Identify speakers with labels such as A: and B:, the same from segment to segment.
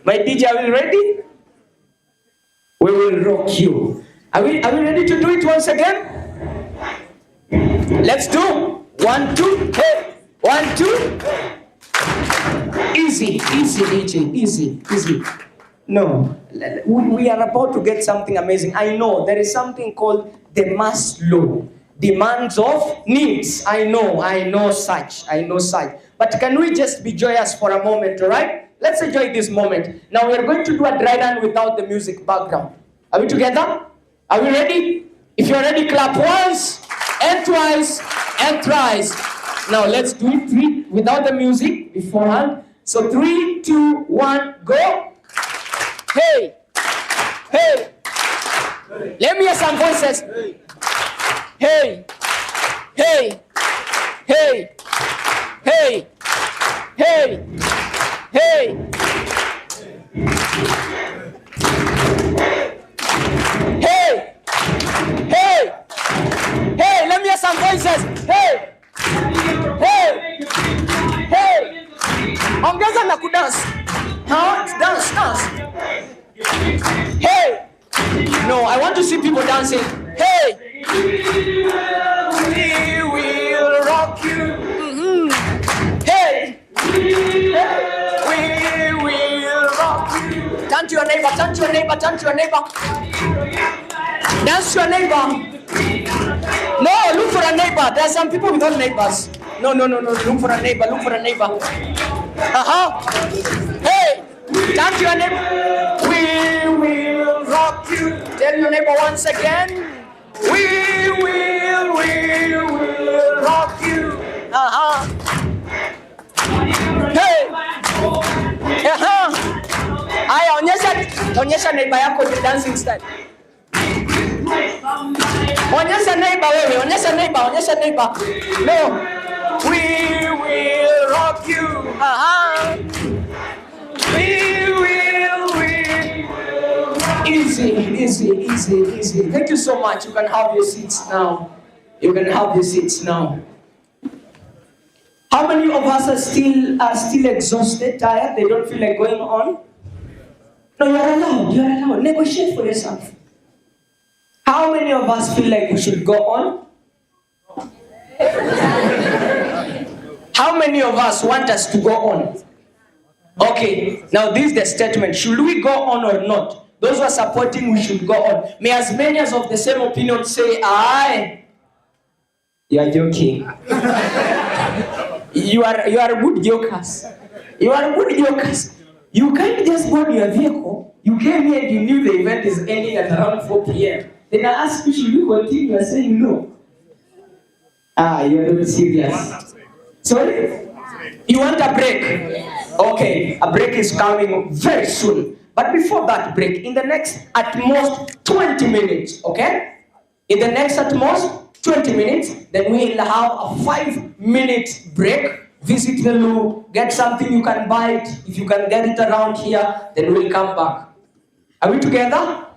A: My DJ, are we ready? We will rock you. Are we ready to do it once again? Let's do 1, 2, hey, 1, 2. Easy. No, we are about to get something amazing. I know there is something called the Maslow demands of needs. I know such. But can we just be joyous for a moment, all right? Let's enjoy this moment. Now we are going to do a dry run without the music background. Are we together? Are we ready? If you're ready, clap once, and twice, and thrice. Now let's do it 3 without the music beforehand. So 3, 2, 1, go. Hey. Let me hear some voices. Hey. Hey. Let me hear some voices. Hey. Ongeza na kudance. Dance. Hey. No, I want to see people dancing. Hey. We will rock you. Hey. We will rock you. Turn to your neighbor. Dance to your neighbor. No, look for a neighbor. There are some people without neighbors. No. Look for a neighbor. Hey, turn to your neighbor. We will rock you. Tell your neighbor once again. We will rock you. Hey. Aya, onyesha neighbor yako the dancing style. Onyesha neighbor. No. We will rock you. We will. Easy. Thank you so much. You can have your seats now. How many of us are still exhausted, tired? They don't feel like going on? No, you're allowed. Negotiate for yourself. How many of us feel like we should go on? How many of us want us to go on? Okay, now this is the statement. Should we go on or not? Those who are supporting, we should go on. May as many as of the same opinion say, aye. You are joking. You are good jokers. You can't just go to your vehicle. You came here and you knew the event is ending at around 4 p.m. Then I ask you, should we continue? You are saying no. You're not serious. Sorry? You want a break? Okay, a break is coming very soon. But before that break, in the next at most 20 minutes, okay? In the next at most 20 minutes, then we'll have a 5-minute break. Visit the loo, get something you can buy it. If you can get it around here, then we'll come back. Are we together?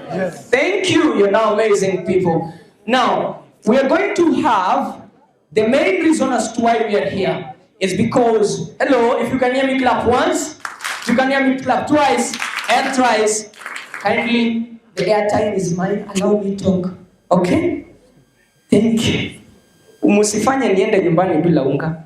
A: Yes. Thank you. You're now amazing people. Now, we are going to have the main reason as to why we are here is because, hello, if you can hear me clap once, if you can hear me clap twice and thrice, kindly, the airtime is mine, allow me talk, okay? Thank you. Umusifanye niende nyumbani bila unga.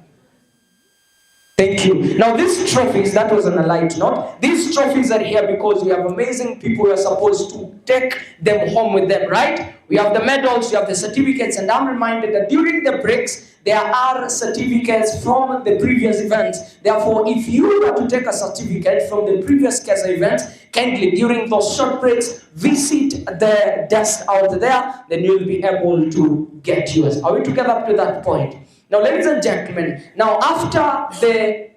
A: Thank you. Now these trophies, that was on a light note, these trophies are here because we have amazing people who are supposed to take them home with them, right? We have the medals, we have the certificates, and I'm reminded that during the breaks, there are certificates from the previous events. Therefore, if you were to take a certificate from the previous CASA event, kindly during those short breaks, visit the desk out there, then you'll be able to get yours. Are we together up to that point? Now, ladies and gentlemen, now after the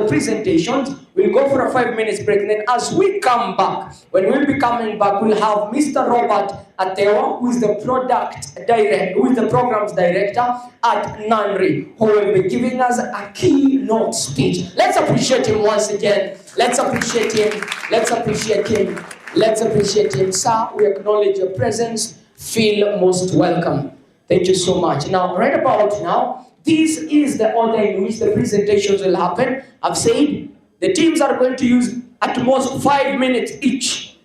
A: presentations, we'll go for a 5-minute break. And then as we come back, when we'll be coming back, we'll have Mr. Robert Ateo, who is the programs director at NANRI, who will be giving us a keynote speech. Let's appreciate him once again. Let's appreciate him. Sir, we acknowledge your presence. Feel most welcome. Thank you so much. Now, right about now, this is the order in which the presentations will happen. I've said the teams are going to use at most 5 minutes each.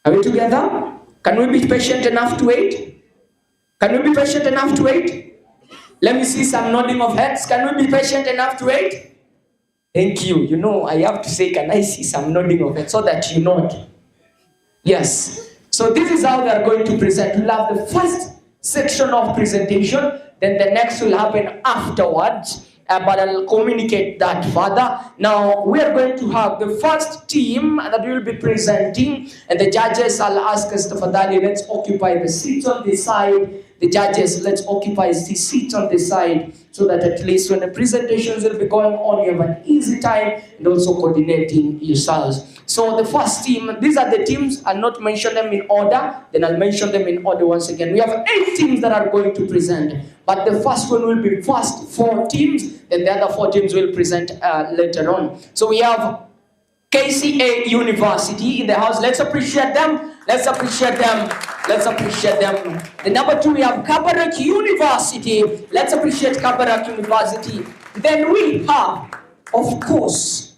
A: Are we together? Can we be patient enough to wait? Can we be patient enough to wait? Let me see some nodding of heads. Can we be patient enough to wait? Thank you. You know, I have to say, can I see some nodding of heads so that you nod? Yes. So this is how they are going to present. We'll have the first section of presentation, then the next will happen afterwards. But I'll communicate that further. Now, we are going to have the first team that will be presenting, and the judges, I'll ask us to Fadali, let's occupy the seats on this side. The judges, let's occupy the seats on this side, so that at least when the presentations will be going on, you have an easy time and also coordinating yourselves. So the first team, these are the teams. I'll not mention them in order, then I'll mention them in order once again. We have 8 teams that are going to present, but the first one will be first 4 teams, then the other 4 teams will present later on. So we have KCA University in the house. Let's appreciate them. Let's appreciate them. Let's appreciate them. The number 2, we have Kabarak University. Let's appreciate Kabarak University. Then we have, of course,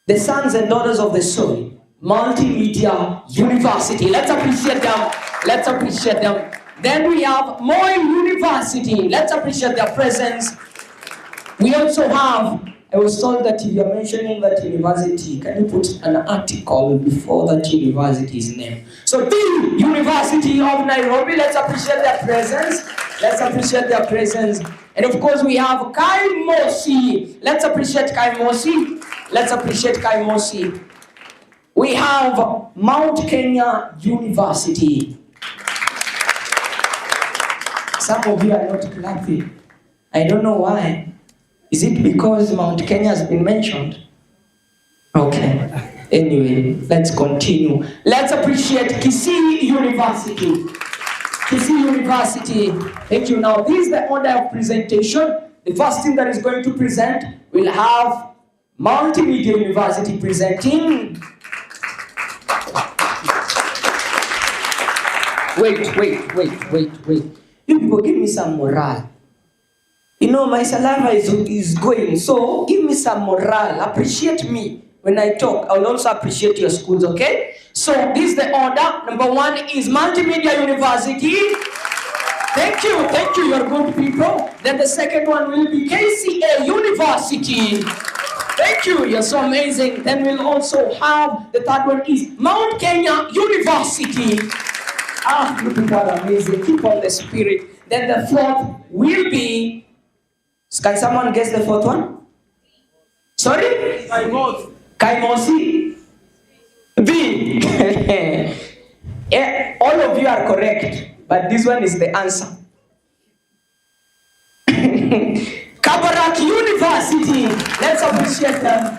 A: the sons and daughters of the soil, Multimedia University. Let's appreciate them. Let's appreciate them. Then we have Moi University. Let's appreciate their presence. We also have, I was told that if you're mentioning that university, can you put an article before that university's name? So the University of Nairobi, let's appreciate their presence. Let's appreciate their presence. And of course we have Kai Mosi. Let's appreciate Kai Mosi. Let's appreciate Kai Mosi. We have Mount Kenya University. Some of you are not clapping. I don't know why. Is it because Mount Kenya has been mentioned? Okay. Anyway, let's continue. Let's appreciate Kisii University. Kisii University. Thank you. Now, this is the order of presentation. The first team that is going to present will have Multimedia University presenting. Wait. You people give me some morale. You know, my saliva is going, so give me some morale. Appreciate me when I talk. I'll also appreciate your schools, okay? So this is the order. Number 1 is Multimedia University. Thank you, you're good people. Then the second one will be KCA University. Thank you, you're so amazing. Then we'll also have, the third one is Mount Kenya University. You people are amazing. Keep on the spirit. Then the fourth will be, can someone guess the fourth one? Sorry? Kaimosi. B. Yeah, all of you are correct, but this one is the answer. Kabarak University. Let's appreciate them.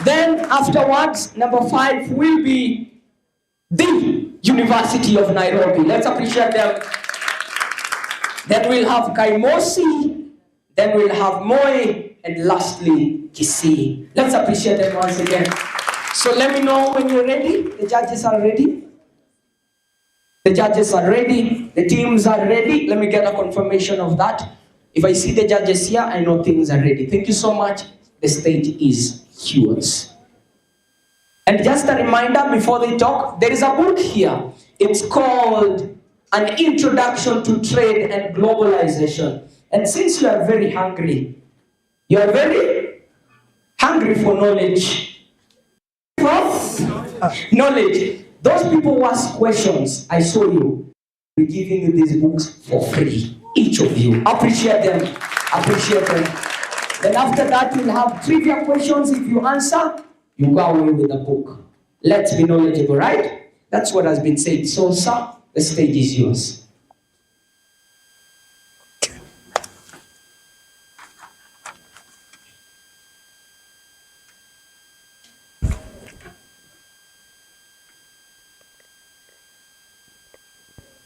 A: Then afterwards, number 5 will be the University of Nairobi. Let's appreciate them. Then we'll have Kaimosi. Then we'll have Moi, and lastly, Kisii. Let's appreciate them once again. So let me know when you're ready. The judges are ready. The judges are ready. The teams are ready. Let me get a confirmation of that. If I see the judges here, I know things are ready. Thank you so much. The stage is yours. And just a reminder before they talk, there is a book here. It's called An Introduction to Trade and Globalization. And since you are very hungry, you are very hungry for knowledge. Knowledge. Those people who ask questions, I saw you. We're giving you these books for free. Each of you. Appreciate them. Appreciate them. Then after that, you'll have trivia questions. If you answer, you go away with the book. Let's be knowledgeable, right? That's what has been said. So, sir, the stage is yours.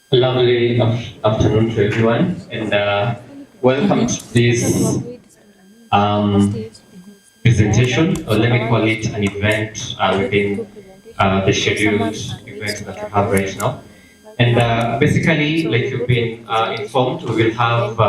B: Lovely afternoon to everyone, and welcome to this presentation, or let me call it an event within the scheduled event that we have right now. And basically, like you've been informed, we will have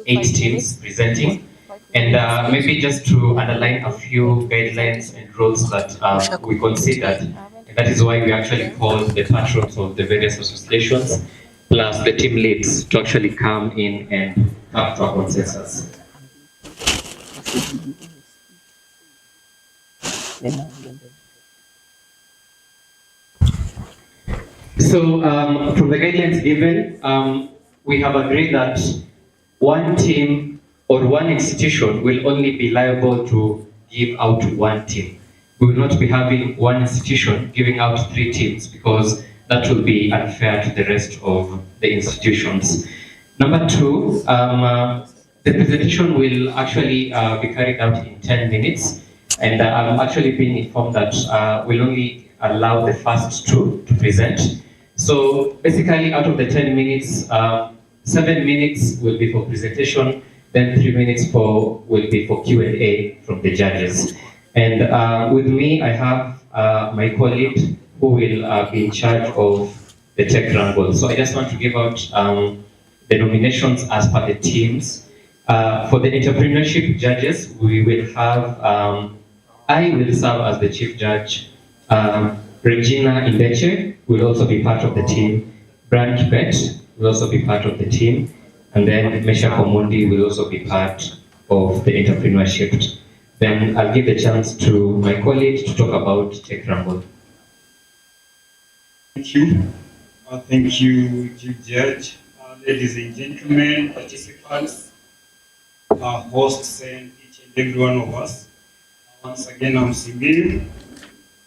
B: 8 teams presenting. And maybe just to underline a few guidelines and rules that we considered, and that is why we actually called the patrons of the various associations plus the team leads to actually come in and come to a consensus. So from the guidelines given, we have agreed that one team or one institution will only be liable to give out one team. We will not be having one institution giving out 3 teams because that will be unfair to the rest of the institutions. Number 2, the presentation will actually be carried out in 10 minutes, and I'm actually being informed that we'll only allow the first 2 to present. So basically, out of the 10 minutes, 7 minutes will be for presentation, then 3 minutes will be for Q&A from the judges. And with me, I have my colleague who will be in charge of the tech rumble. So I just want to give out the nominations as per the teams. For the entrepreneurship judges, we will have, I will serve as the chief judge. Regina Indeche will also be part of the team. Brand Kibet will also be part of the team. And then Mesha Komundi will also be part of the entrepreneurship. Then I'll give the chance to my colleague to talk about Tech Rumble.
C: Thank you. Thank you, Chief Judge. Ladies and gentlemen, participants, hosts, and each and every one of us. Once again, I'm Sibiu,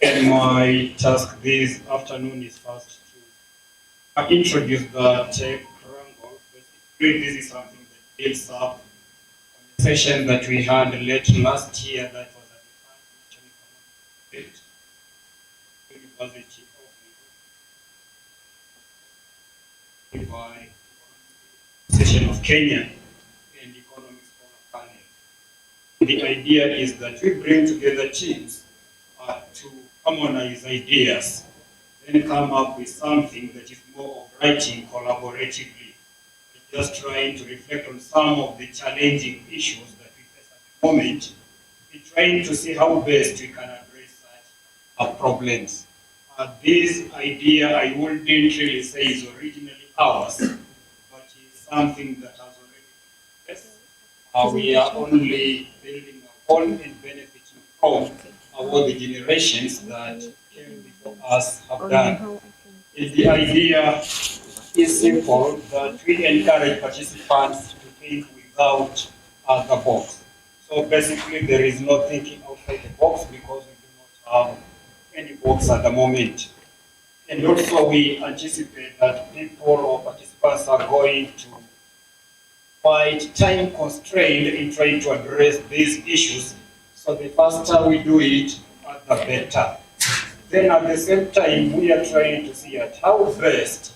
C: and my task this afternoon is first to introduce the Tech Rumble. Basically, this is something that builds up on a session that we had late last year that was at the University by session of Kenya and Economics Scholar Panel. The idea is that we bring together teams to harmonize ideas, then come up with something that is more of writing collaboratively, just trying to reflect on some of the challenging issues that we face at the moment, and trying to see how best we can address such problems. This idea, I wouldn't really say is originally ours, but is something that has already been placed. We are only building upon and benefiting from what the generations that came before us have done. The idea is simple, that we encourage participants to think without the box. So basically, there is no thinking outside the box because we do not have any box at the moment. And also we anticipate that people or participants are going to find time constrained in trying to address these issues. So the faster we do it, the better. Then at the same time, we are trying to see at how best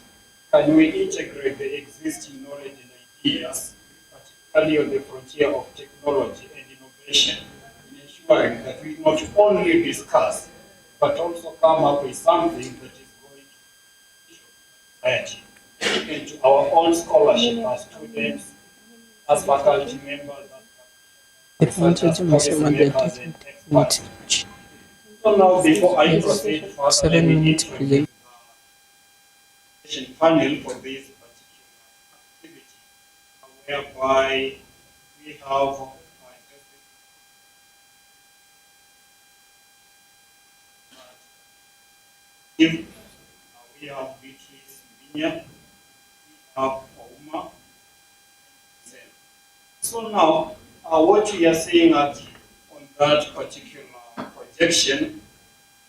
C: can we integrate the existing knowledge and ideas, particularly on the frontier of technology and innovation, in ensuring that we not only discuss, but also come up with something that is going to society and to our own scholarship as students, as faculty members, as policy makers and experts. So now, before I proceed further, let me introduce the panel for this particular activity, whereby we have we have Beatrice Vinya, we have Ouma. So now, what we are seeing on that particular projection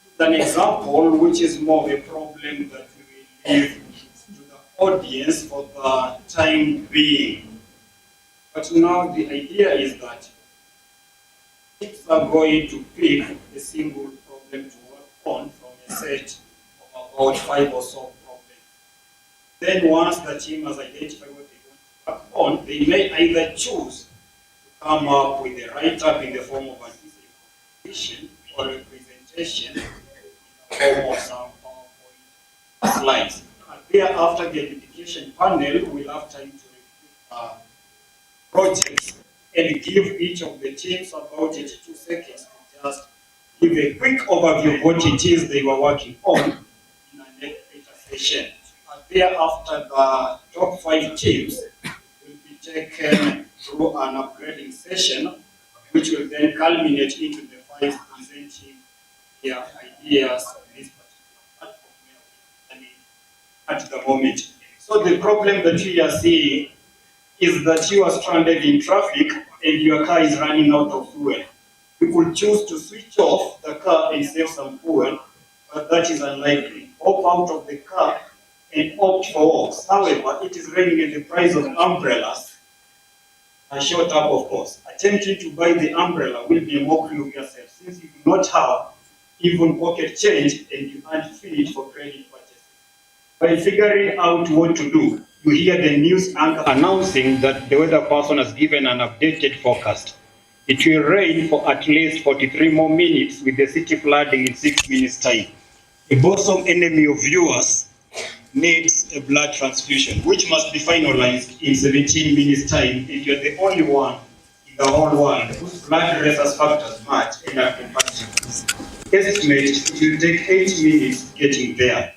C: is an example which is more of a problem that we will leave to the audience for the time being. But now the idea is that teams are going to pick a single problem to work on from a set of about 5 or so problems. Then once the team has identified what they want to work on, they may either choose to come up with a write-up in the form of an presentation or a presentation in the form of some PowerPoint slides. And thereafter, the education panel will have time to review projects and give each of the teams about 82 seconds to just give a quick overview of what it is they were working on in a later session. And thereafter, the top 5 teams will be taken through an upgrading session, which will then culminate into the 5 presenting their ideas on this particular platform where we are at the moment. So the problem that we are seeing is that you are stranded in traffic and your car is running out of fuel. You could choose to switch off the car and save some fuel, but that is unlikely. Hop out of the car and opt for walks. However, it is raining and the price of umbrellas are shot up, of course. Attempting to buy the umbrella will be a mockery of yourself since you do not have even pocket change and you aren't fit for credit purchases. By figuring out what to do, you hear the news anchor announcing that the weather person has given an updated forecast. It will rain for at least 43 more minutes with the city flooding in 6 minutes' time. The bosom enemy of viewers needs a blood transfusion, which must be finalized in 17 minutes' time, and you're the only one in the whole world whose blood reference factors match and are compatible. Estimate it will take 8 minutes getting there.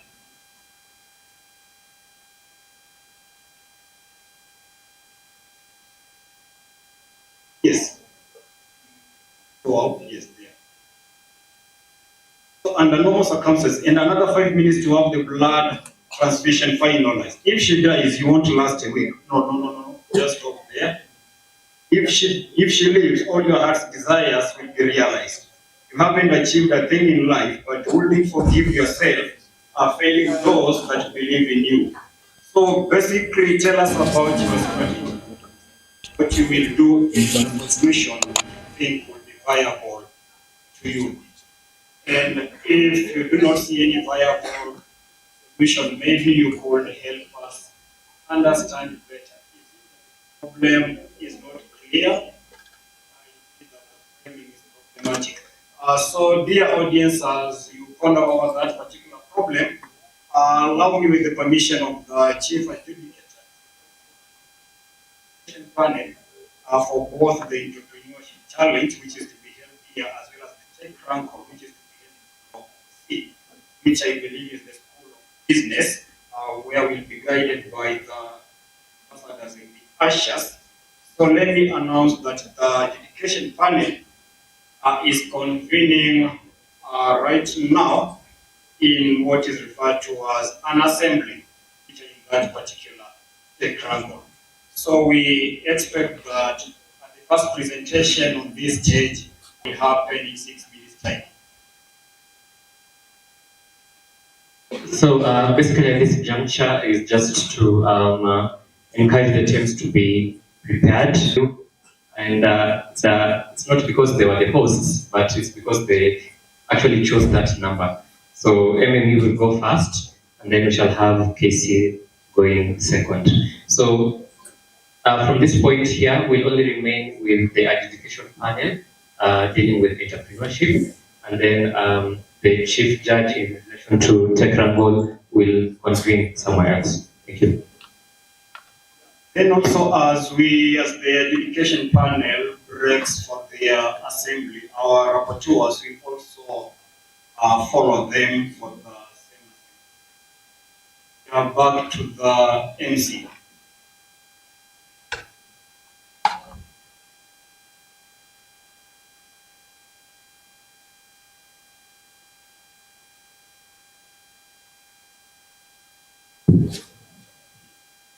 C: Yes. Wow, yes, there. So under normal circumstances, and another 5 minutes to have the blood transfusion finalized. If she dies, you won't last a week. No. Just stop there. If she lives, all your heart's desires will be realized. You haven't achieved a thing in life, but only forgive yourself are failing those that believe in you. So basically, tell us about your strategy. What you will do in the solution you think will be viable to you. And if you do not see any viable solution, maybe you could help us understand better. If the problem is not clear, I think that the framing is problematic. So, dear audience, as you ponder over that particular problem, allow me, with the permission of the Chief Adjudicator panel, for both the entrepreneurship challenge, which is to be held here, as well as the tech rankle, which is to be held in C, which I believe is the School of Business, where we'll be guided by the ambassadors and the ushers. So let me announce that the education panel is convening right now in what is referred to as an assembly, which is in that particular tech rankle. So we expect that the first presentation on this stage will happen in 6 minutes' time.
B: So basically at this juncture is just to encourage the teams to be prepared. And it's not because they were the hosts, but it's because they actually chose that number. So MMU will go first, and then we shall have KC going second. So from this point here, we'll only remain with the adjudication panel dealing with entrepreneurship, and then the chief judge in relation to tech rangle will convene somewhere else. Thank you.
C: Then also, as the education panel breaks for their assembly, our rapporteurs will also follow them for the same assembly. Back to the MC.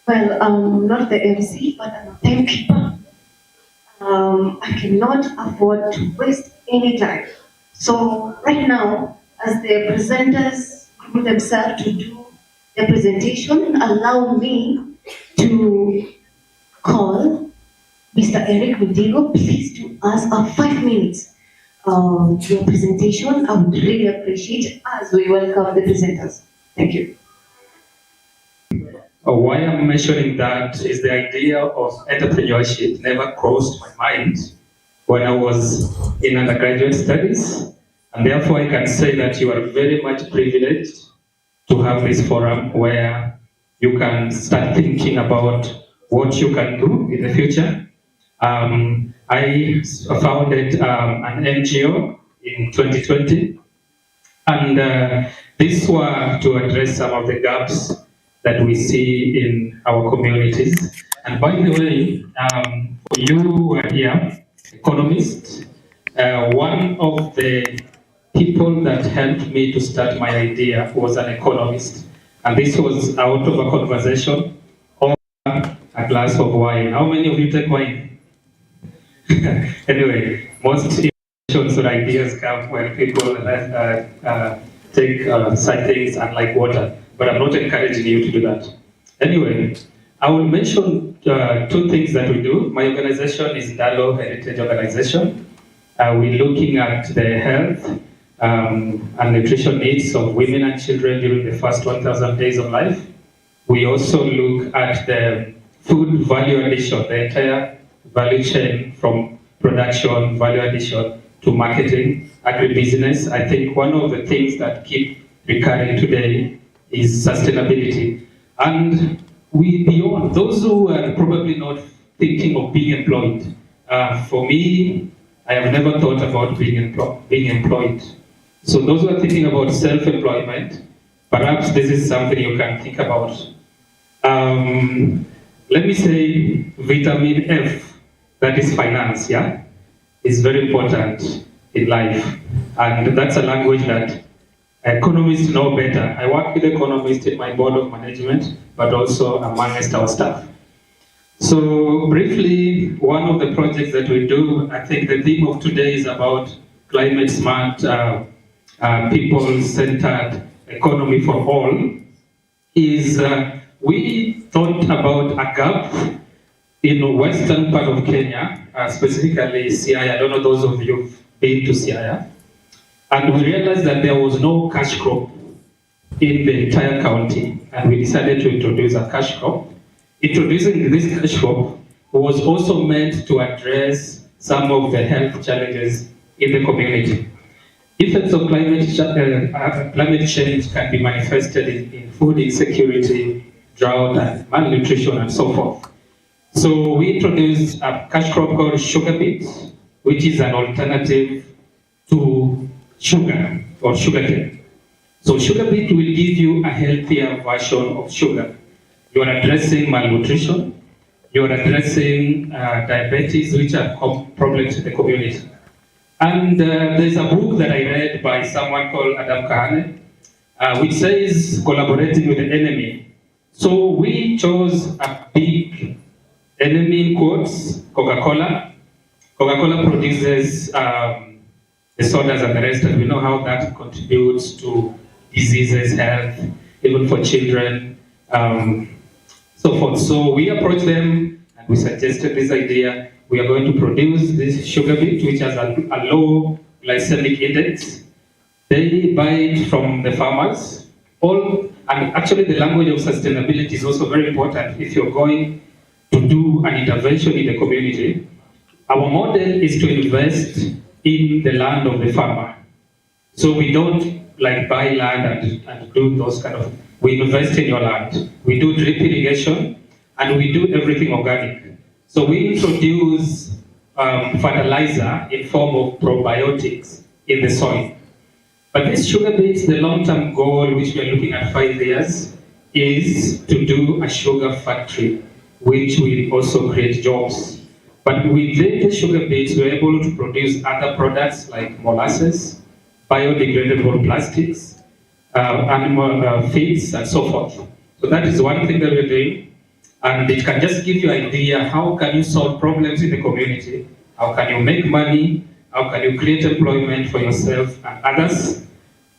D: Well, I'm not the MC, but I'm a timekeeper. I cannot afford to waste any time. So right now, as the presenters group themselves to do the presentation, allow me to call Mr. Eric Mudigo, please to ask 5 minutes your presentation. I would really appreciate it as we welcome the presenters. Thank you.
E: Why I'm mentioning that is the idea of entrepreneurship never crossed my mind when I was in undergraduate studies, and therefore I can say that you are very much privileged to have this forum where you can start thinking about what you can do in the future I founded an NGO in 2020, and this was to address some of the gaps that we see in our communities. And by the way, for you who are here, economists, one of the people that helped me to start my idea was an economist. And this was out of a conversation over a glass of wine. How many of you take wine? Anyway, most innovations or ideas come when people take such things unlike water. But I'm not encouraging you to do that. Anyway, I will mention two things that we do. My organization is Dalo Heritage Organization. We're looking at the health and nutrition needs of women and children during the first 1,000 days of life. We also look at the food value addition, the entire value chain from production, value addition to marketing, agribusiness. I think one of the things that keep recurring today is sustainability. And we, beyond those who are probably not thinking of being employed, for me, I have never thought about being employed. So those who are thinking about self-employment, perhaps this is something you can think about. Let me say vitamin F, that is finance, yeah, is very important in life. And that's a language that economists know better. I work with economists in my board of management, but also amongst our staff. So briefly, one of the projects that we do, I think the theme of today is about climate-smart, people-centered economy for all, is we thought about a gap in the western part of Kenya, specifically Siaya. I don't know those of you who've been to Siaya. And we realized that there was no cash crop in the entire county, and we decided to introduce a cash crop. Introducing this cash crop was also meant to address some of the health challenges in the community. Effects of climate change can be manifested in food insecurity, drought, and malnutrition, and so forth. So we introduced a cash crop called sugar beet, which is an alternative to sugar or sugarcane. So sugar beet will give you a healthier version of sugar. You are addressing malnutrition, you are addressing diabetes, which are problems in the community. And there's a book that I read by someone called Adam Kahane, which says collaborating with the enemy. So we chose a big enemy in quotes, Coca-Cola. Coca-Cola produces the sodas and the rest, and we know how that contributes to diseases, health, even for children, so forth. So we approached them and we suggested this idea. We are going to produce this sugar beet, which has a low glycemic index. They buy it from the farmers. And actually the language of sustainability is also very important if you're going to do an intervention in the community. Our model is to invest in the land of the farmer. So we don't like buy land and do those kind of, we invest in your land. We do drip irrigation and we do everything organic. So we introduce fertilizer in form of probiotics in the soil. But this sugar beet, the long-term goal, which we are looking at 5 years, is to do a sugar factory, which will also create jobs. But within the sugar beets, we're able to produce other products like molasses, biodegradable plastics, animal feeds, and so forth. So that is one thing that we're doing. And it can just give you an idea, how can you solve problems in the community? How can you make money? How can you create employment for yourself and others?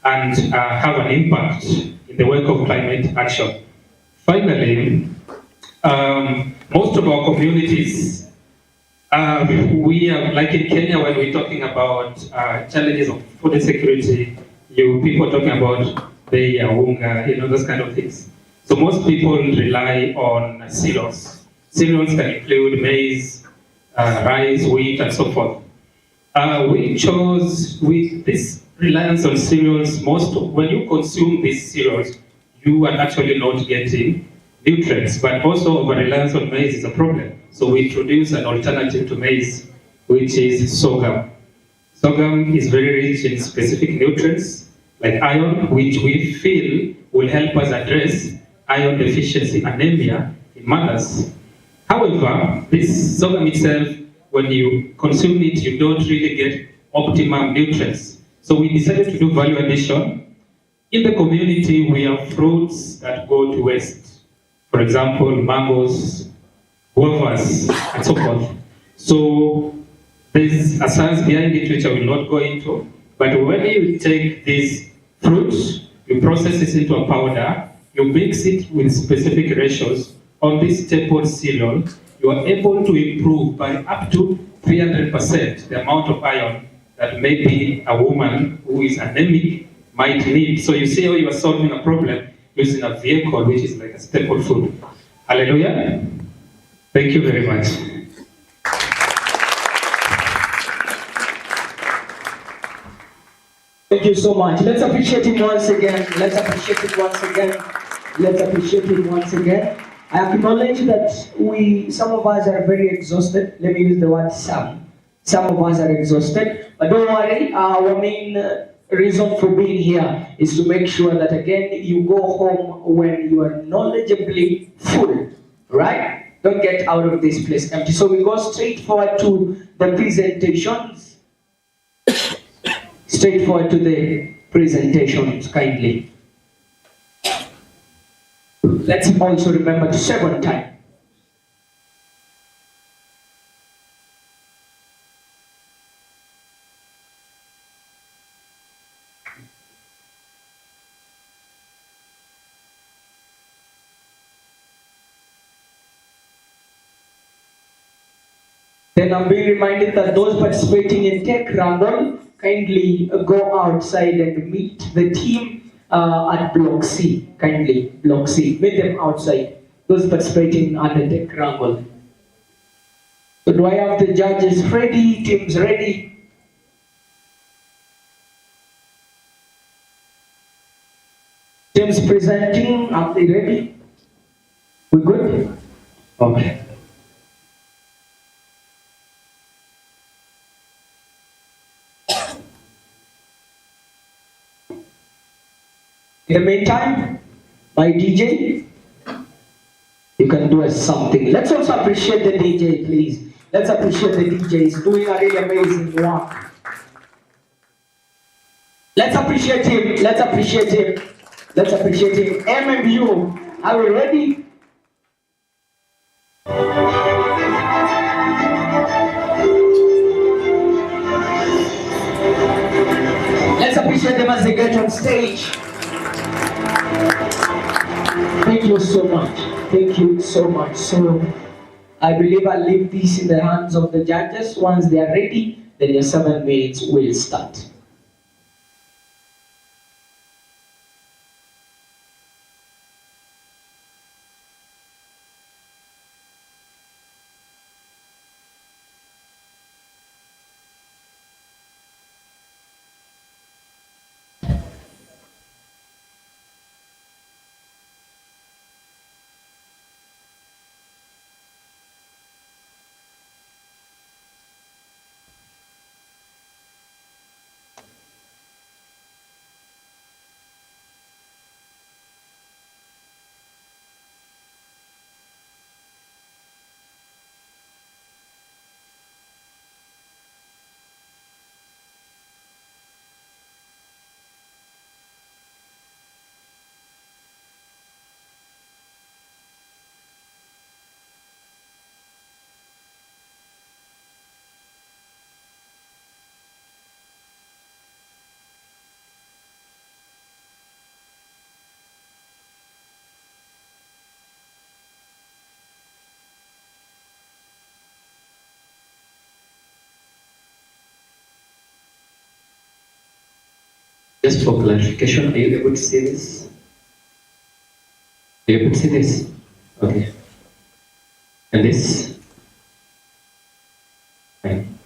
E: And have an impact in the work of climate action. Finally, most of our communities, we are, like in Kenya, when we're talking about challenges of food insecurity, people are talking about the unga, those kind of things. So most people rely on cereals. Cereals can include maize, rice, wheat, and so forth. We chose with this reliance on cereals. When you consume these cereals, you are actually not getting nutrients, but also over-reliance on maize is a problem. So we introduce an alternative to maize, which is sorghum. Sorghum is very rich in specific nutrients, like iron, which we feel will help us address iron deficiency anemia in mothers. However, this sorghum itself, when you consume it, you don't really get optimum nutrients. So we decided to do value addition. In the community, we have fruits that go to waste. For example, mangoes, guavas, and so forth. So there's a science behind it which I will not go into. But when you take these fruits, you process it into a powder, you mix it with specific ratios on this staple cereal, you are able to improve by up to 300% the amount of iron that maybe a woman who is anemic might need. So you see how you are solving a problem using a vehicle which is like a staple food. Hallelujah. Thank you very much.
A: Thank you so much. Let's appreciate him once again. Let's appreciate it once again. Let's appreciate him once again. I acknowledge that some of us are very exhausted. Let me use the word some. Some of us are exhausted. But don't worry, our main reason for being here is to make sure that again, you go home when you are knowledgeably full, right? Don't get out of this place empty. So we go straight forward to the presentations. Straight forward to the presentations, kindly. Let's also remember to save on time. Then I'm being reminded that those participating in Tech Rumble kindly go outside and meet the team at Block C. Kindly, Block C. Meet them outside. Those participating at the Tech Rumble. So do I have the judges ready? Teams ready? Teams presenting, are they ready? We good? Okay. In the meantime, my DJ, you can do something. Let's also appreciate the DJ, please. Let's appreciate the DJ. He's doing a really amazing work. Let's appreciate him. Let's appreciate him. Let's appreciate him. MMU, are we ready? Let's appreciate them as they get on stage. Thank you so much. Thank you so much. So, I believe I'll leave this in the hands of the judges. Once they are ready, then your 7 minutes will start.
B: Just for clarification, are you able to see this? Are you able to see this? Okay. And this? Fine.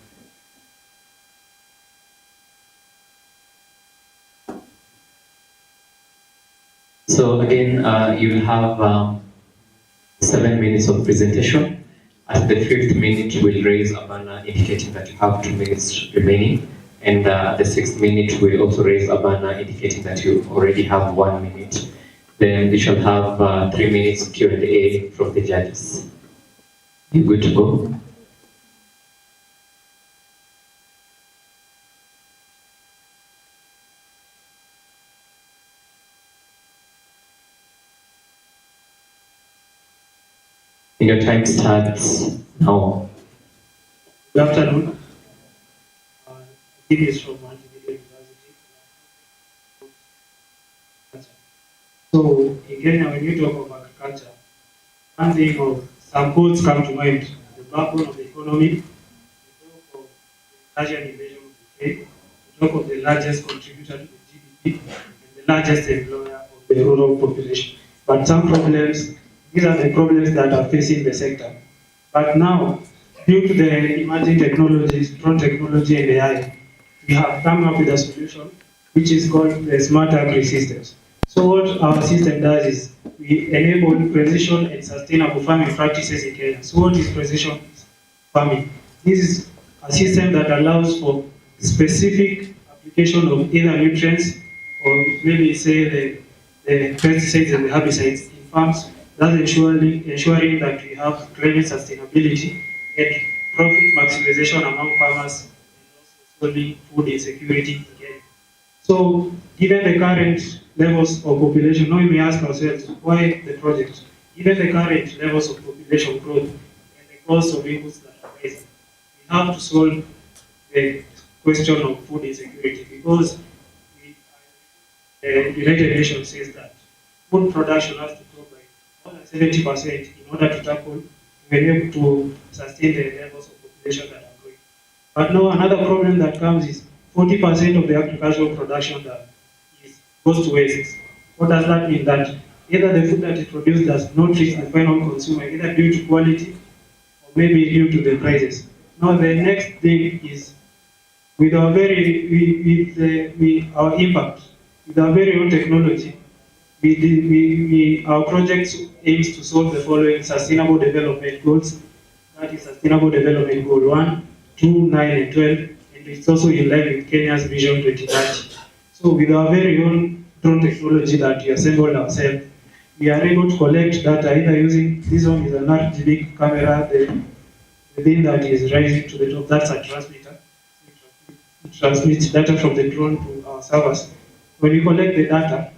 B: So again, you'll have 7 minutes of presentation. At the 5th minute, we'll raise a banner indicating that you have 2 minutes remaining. And at the 6th minute, we'll also raise a banner indicating that you already have 1 minute. Then we shall have 3 minutes Q&A from the judges. You good to go? Your time starts now.
F: Good afternoon. It is from Multimedia University. So in Kenya, when you talk of agriculture, one thing of some quotes come to mind: the backbone of the economy, we talk of the Russian invasion of Ukraine, we talk of the largest contributor to the GDP, and the largest employer of the rural population. But some problems, these are the problems that are facing the sector. But now, due to the emerging technologies, drone technology and AI, we have come up with a solution which is called the smart agri systems. So what our system does is we enable precision and sustainable farming practices in Kenya. So what is precision farming? This is a system that allows for specific application of either nutrients or maybe say the pesticides and the herbicides in farms, thus ensuring that we have climate sustainability and profit maximization among farmers and also solving food insecurity in Kenya. So, given the current levels of population, now we may ask ourselves, why the project? Given the current levels of population growth and the cost of inputs that are rising, we have to solve the question of food insecurity because the United Nations says that food production has to grow by more than 70% in order to tackle, to be able to sustain the levels of population that are growing. But now another problem that comes is 40% of the agricultural production that goes to waste. What does that mean? That either the food that is produced does not reach the final consumer, either due to quality or maybe due to the prices. Now the next thing is with our our impact, with our very own technology, our project aims to solve the following sustainable development goals. That is Sustainable Development Goal 1, 2, 9, and 12, and it's also in line with Kenya's Vision 2030. So with our very own drone technology that we assembled ourselves, we are able to collect data either using, this one is an RGB camera, the thing that is rising to the top, that's a transmitter. It transmits data from the drone to our servers. When we collect the data,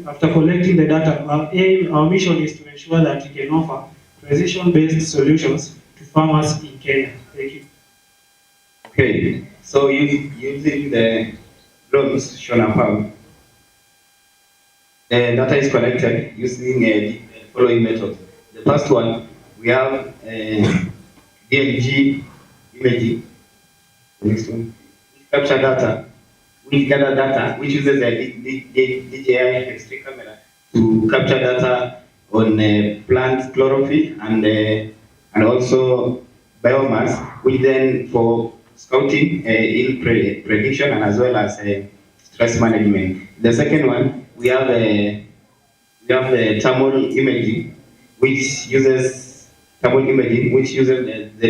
F: after collecting the data, our mission is to ensure that we can offer precision-based solutions to farmers in Kenya. Thank you.
G: Okay, so using the drones shown above, the data is collected using the following methods. The first one, we have DLG imaging. The next one, capture data. We gather data, which uses the DJI X3 camera to capture data on plant chlorophyll and also biomass, which then for scouting, yield prediction, and as well as stress management. The second one, we have the thermal imaging, which uses the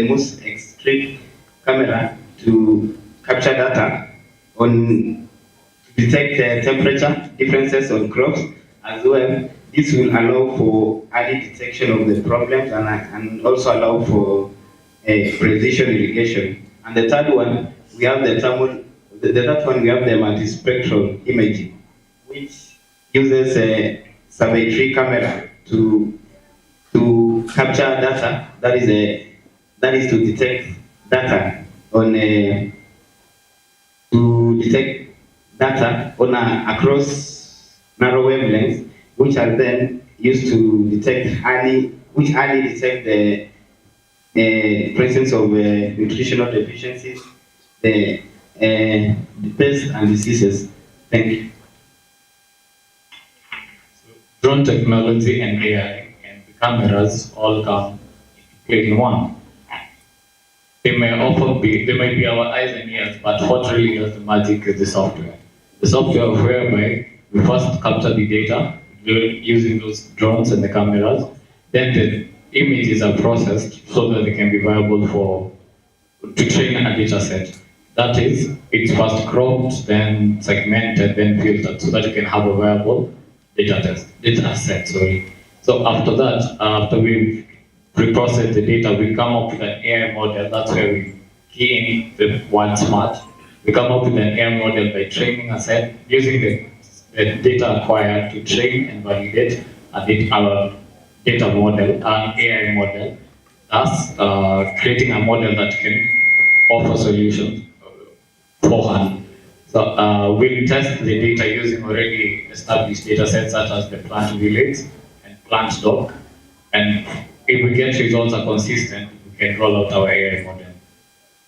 G: most X3 camera to capture data to detect temperature differences on crops as well. This will allow for early detection of the problems and also allow for precision irrigation. And the third one, we have the multispectral imaging, which uses a survey tree camera to capture data. That is to detect data across narrow wavelengths, which are then used to early detect the presence of nutritional deficiencies, the pests and diseases. Thank you.
E: So, drone technology and AI and the cameras all come in one. They may be our eyes and ears, but what really does the magic is the software. The software whereby we first capture the data using those drones and the cameras. then the images are processed so that they can be viable to train a data set. That is, it's first cropped, then segmented, then filtered, so that you can have a viable data set. Sorry. So after that, after we've pre-processed the data, we come up with an AI model. That's where we key in the word smart. We come up with an AI model by training a set using the data acquired to train and validate our data model, an AI model, thus creating a model that can offer solutions beforehand. So we'll test the data using already established data sets such as the plant village and plant doc. And if we get results are consistent, we can roll out our AI model.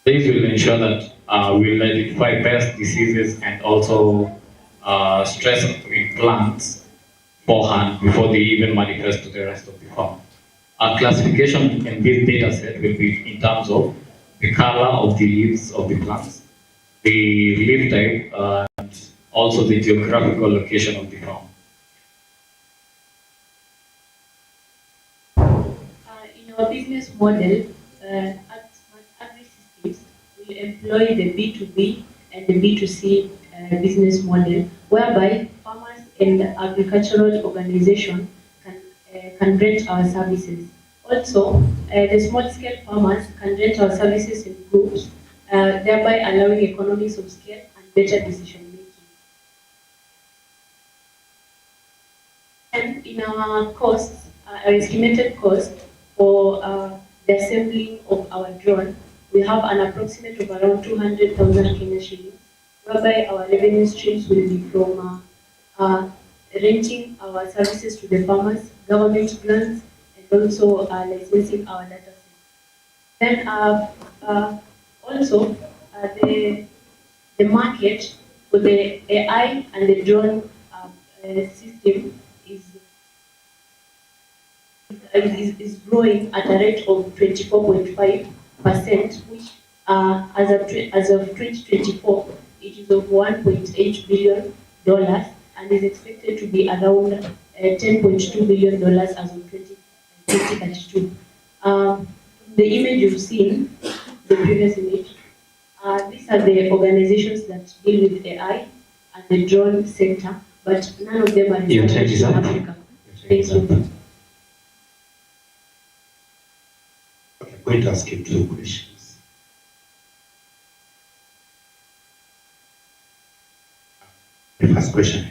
E: This will ensure that we'll identify pest diseases and also stress in plants beforehand before they even manifest to the rest of the farm. Our classification in this data set will be in terms of the color of the leaves of the plants, the leaf type, and also the geographical location of the farm.
H: In our business model, agri-systems will employ the B2B and the B2C business model, whereby farmers and agricultural organizations can rent our services. Also, the small-scale farmers can rent our services in groups, thereby allowing economies of scale and better decision-making. And in our costs, our estimated cost for the assembling of our drone, we have an approximate of around 200,000 Kenya shillings, whereby our revenue streams will be from renting our services to the farmers, government grants, and also licensing our data sets. Then also the market for the AI and the drone system is growing at a rate of 24.5%, which as of 2024, it is of $1.8 billion and is expected to be around $10.2 billion as of 2032. The image you've seen, the previous image, these are the organizations that deal with AI and the drone sector, but none of them are established in Africa. Thank you.
I: Okay, I'm going to ask you 2 questions. The first question,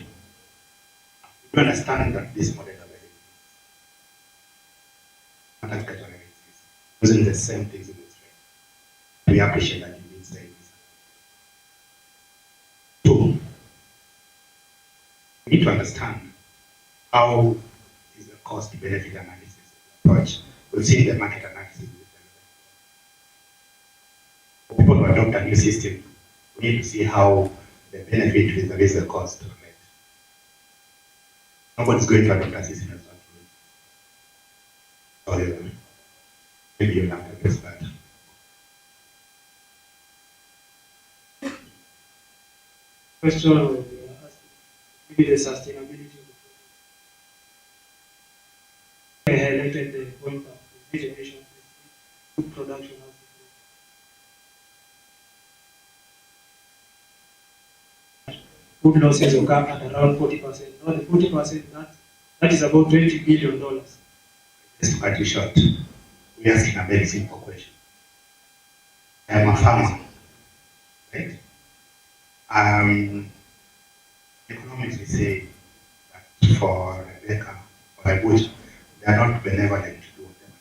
I: you understand that this model exists, using the same things in this way. We appreciate that you did say this. 2, we need to understand how is the cost-benefit analysis approach. We've seen the market analysis. For people to adopt a new system, we need to see how the benefit vis-a-vis the cost relate. Nobody's going to adopt a system that's not good. So maybe you'll have to address that.
F: Question will be maybe the sustainability of the product. I highlighted the point of the generation of food production. Food losses occur at around 40%. Now the 40%, that is about $20 billion.
I: Just to cut you short, we're asking a very simple question. I am a farmer, right? Economics we say that for a baker or a butcher, they are not benevolent to do them.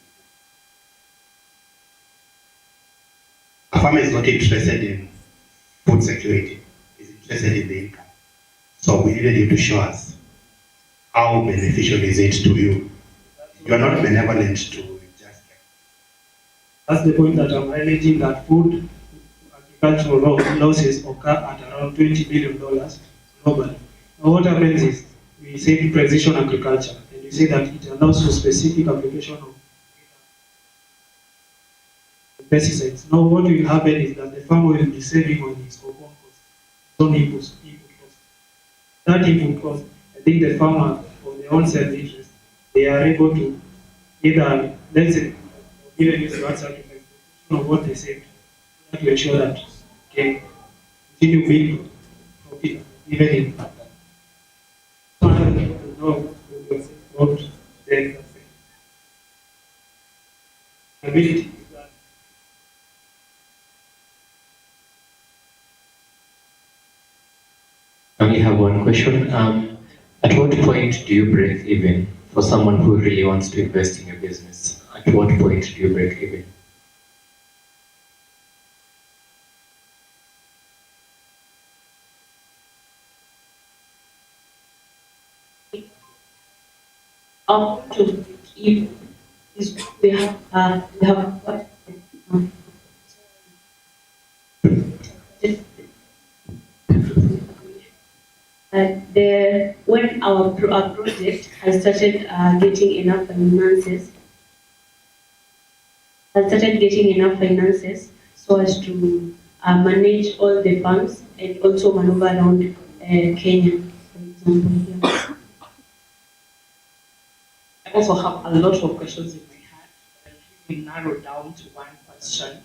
I: A farmer is not interested in food security, he's interested in the income. So we needed you to show us how beneficial is it to you. You are not benevolent to just get.
F: That's the point that I'm highlighting, that food agricultural losses occur at around $20 billion globally. Now what happens is, we say precision agriculture, and we say that it allows for specific application of pesticides. Now what will happen is that the farmer will be saving on his cocoa cost, on input cost. That input cost, I think the farmer, for their own self-interest, they are able to either, let's say, even use the word sacrifice of what they said to ensure that can continue being profit even in other people know about the ability.
B: I only have one question. At what point do you break even for someone who really wants to invest in your business? At what point do you break even?
H: Up to if is we have what um, when our project has started getting enough finances, so as to manage all the funds and also maneuver around Kenya, for example. Yeah.
J: I also have a lot of questions in my head, but if we narrow down to one question,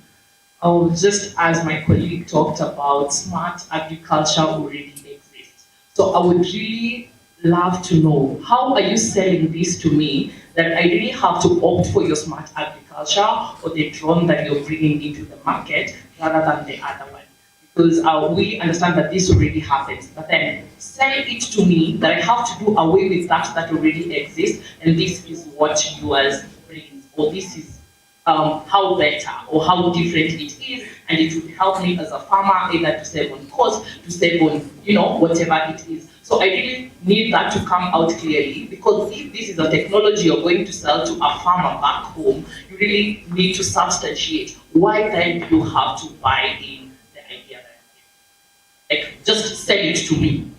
J: I'll just as my colleague talked about smart agriculture already exists. So I would really love to know, how are you selling this to me that I really have to opt for your smart agriculture or the drone that you're bringing into the market rather than the other one? Because we understand that this already happens, but then sell it to me that I have to do away with that already exists, and this is what yours brings, or this is how better or how different it is, and it would help me as a farmer either to save on cost, to save on whatever it is. So I really need that to come out clearly, because if this is a technology you're going to sell to a farmer back home, you really need to substantiate why then you have to buy in the idea that like just sell it to me.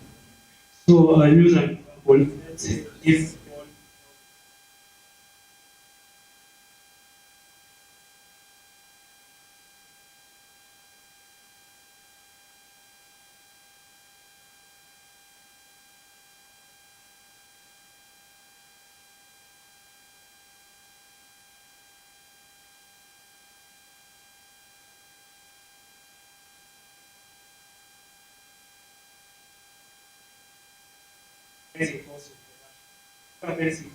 F: So use an example. Let's say if basic also basic.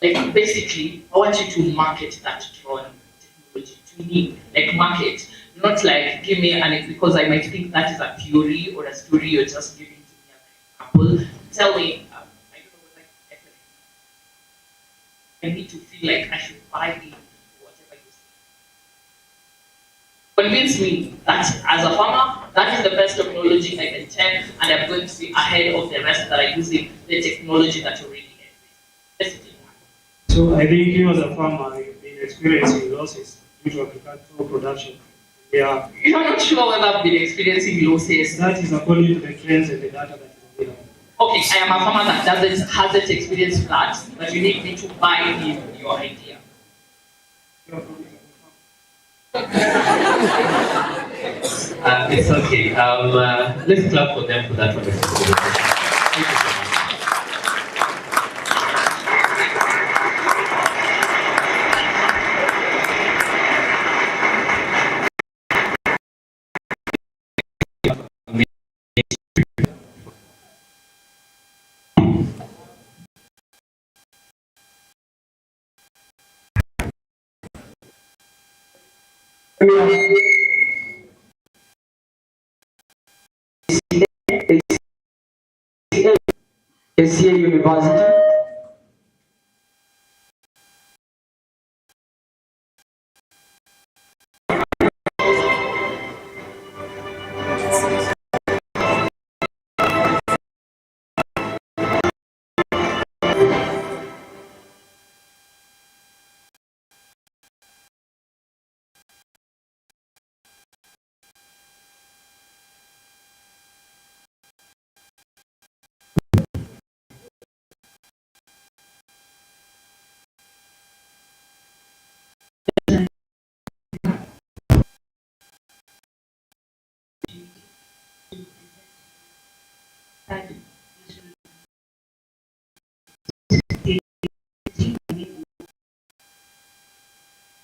J: Like basically, I want you to market that drone technology to me, like market, not like give me an because I might think that is a theory or a story you're just giving to me as an example. Tell me, I don't know, like I need to feel like I should buy in whatever you say. Convince me that as a farmer, that is the best technology I can take, and I'm going to be ahead of the rest that are using the technology that already exists. Basically.
F: So I think you as a farmer, you've been experiencing losses due to agricultural production. Yeah.
J: You're not sure whether I've been experiencing losses.
F: That is according to the trends and the data that is available.
J: Okay, I am a farmer that hasn't experienced that, but you need me to buy in your idea.
B: It's okay. Let's clap for them for that wonderful presentation. Thank you so much.
A: SCA University.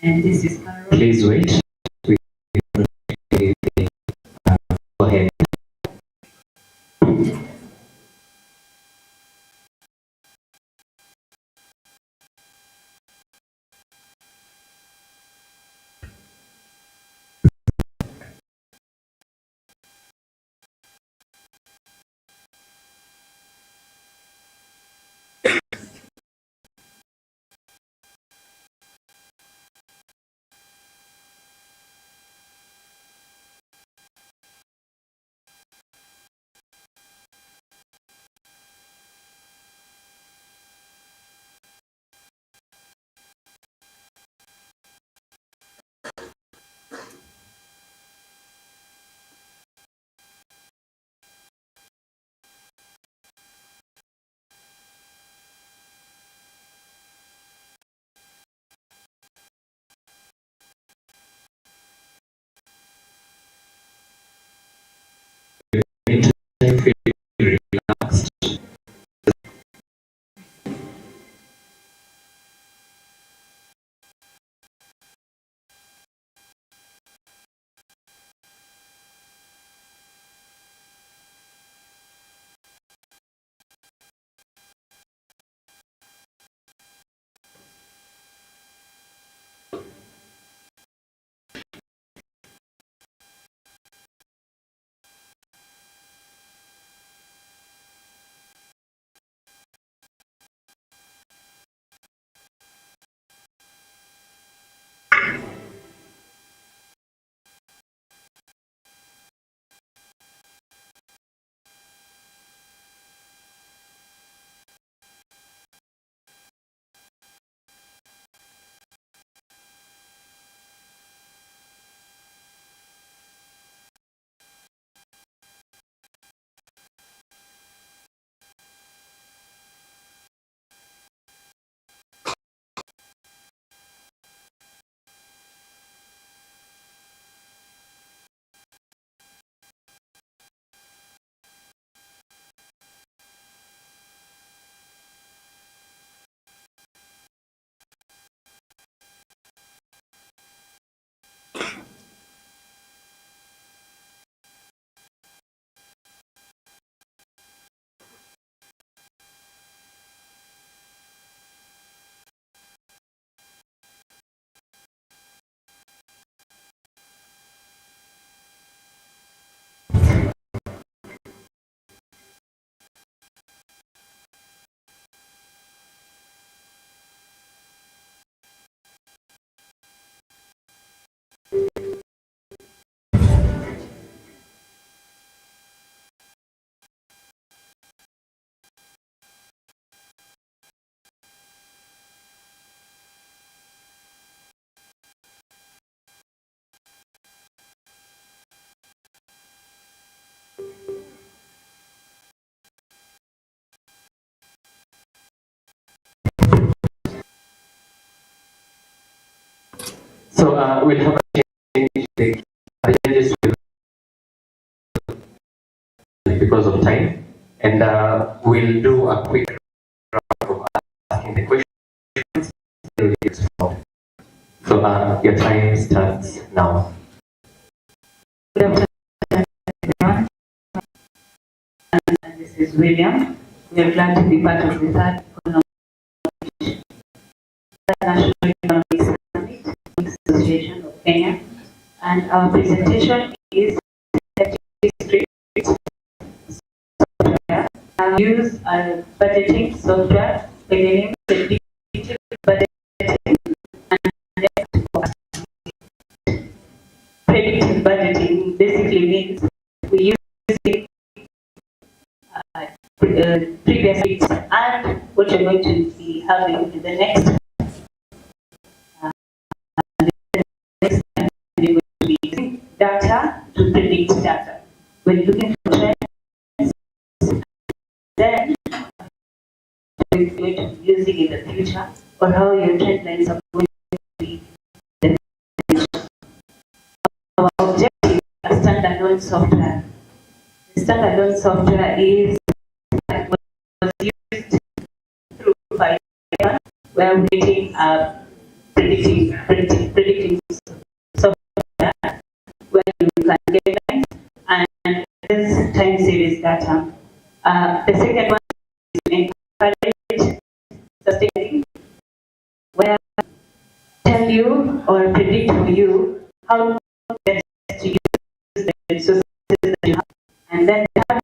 K: And this is Carol.
B: Please wait. Go ahead. Feel relaxed. So we'll have a change the changes because of time, and we'll do a quick round of asking the questions. We'll explore. So your time starts now.
K: Good afternoon, everyone. And this is William. We are glad to be part of the third National Economic Summit Association of Kenya. And our presentation is district software. Use a budgeting software by the name of predictive budgeting and forecasting. Predictive budgeting basically means we use previous weeks and what you're going to be having in the next time you're going to be using data to predict data. When looking for trends, then we're going to be using in the future, or how your trend lines are going to be in the future. Our objective is a standalone software. The standalone software is was used through Python, where we take predicting time series data. The second one is encourage sustainability, where tell you or predict for you how best to use the resources that you have. And then the third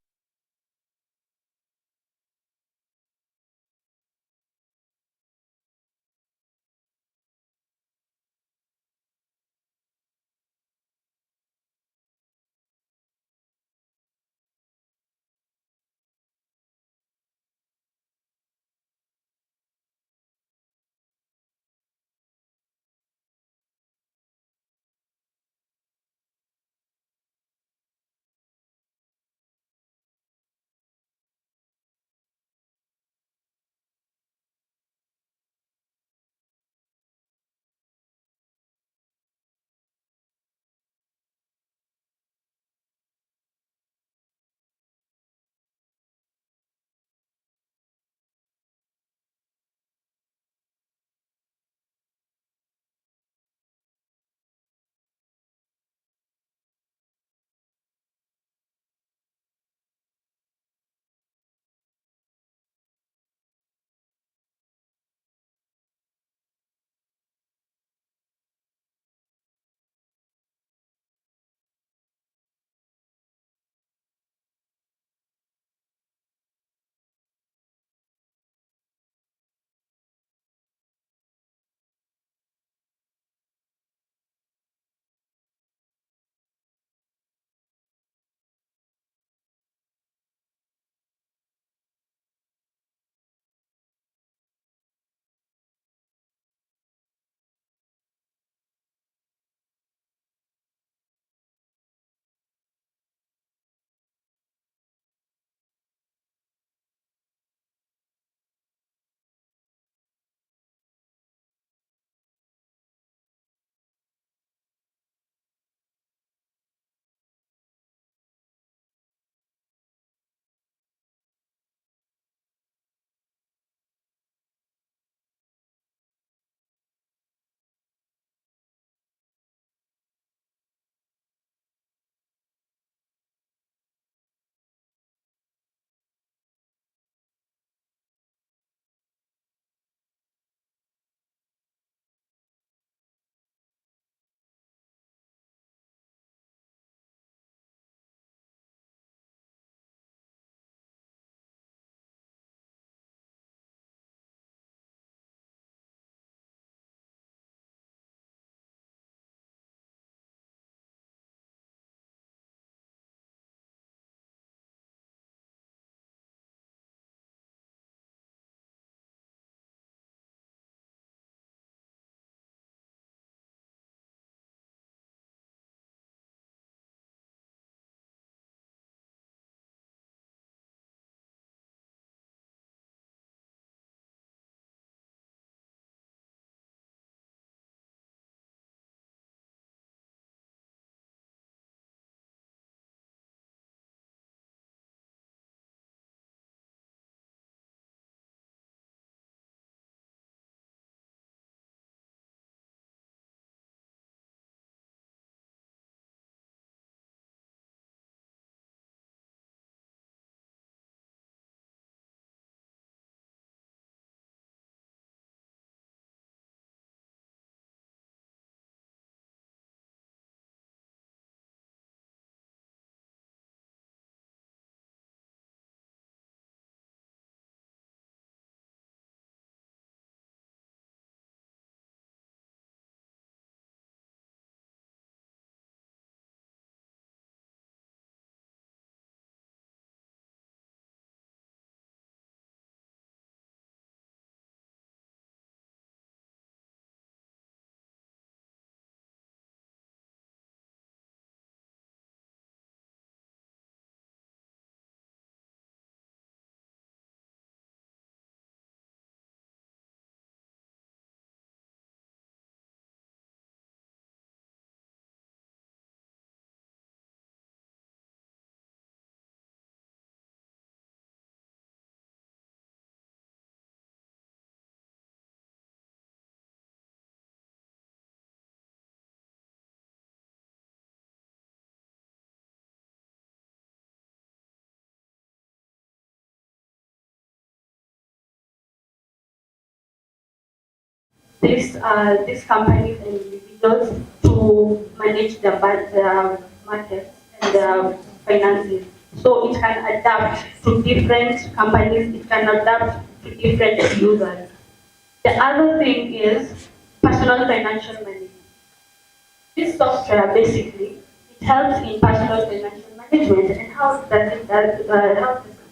H: these companies and individuals to manage their markets and their finances. So it can adapt to different companies, it can adapt to different users. The other thing is personal financial management. This software basically, it helps in personal financial management. And how does it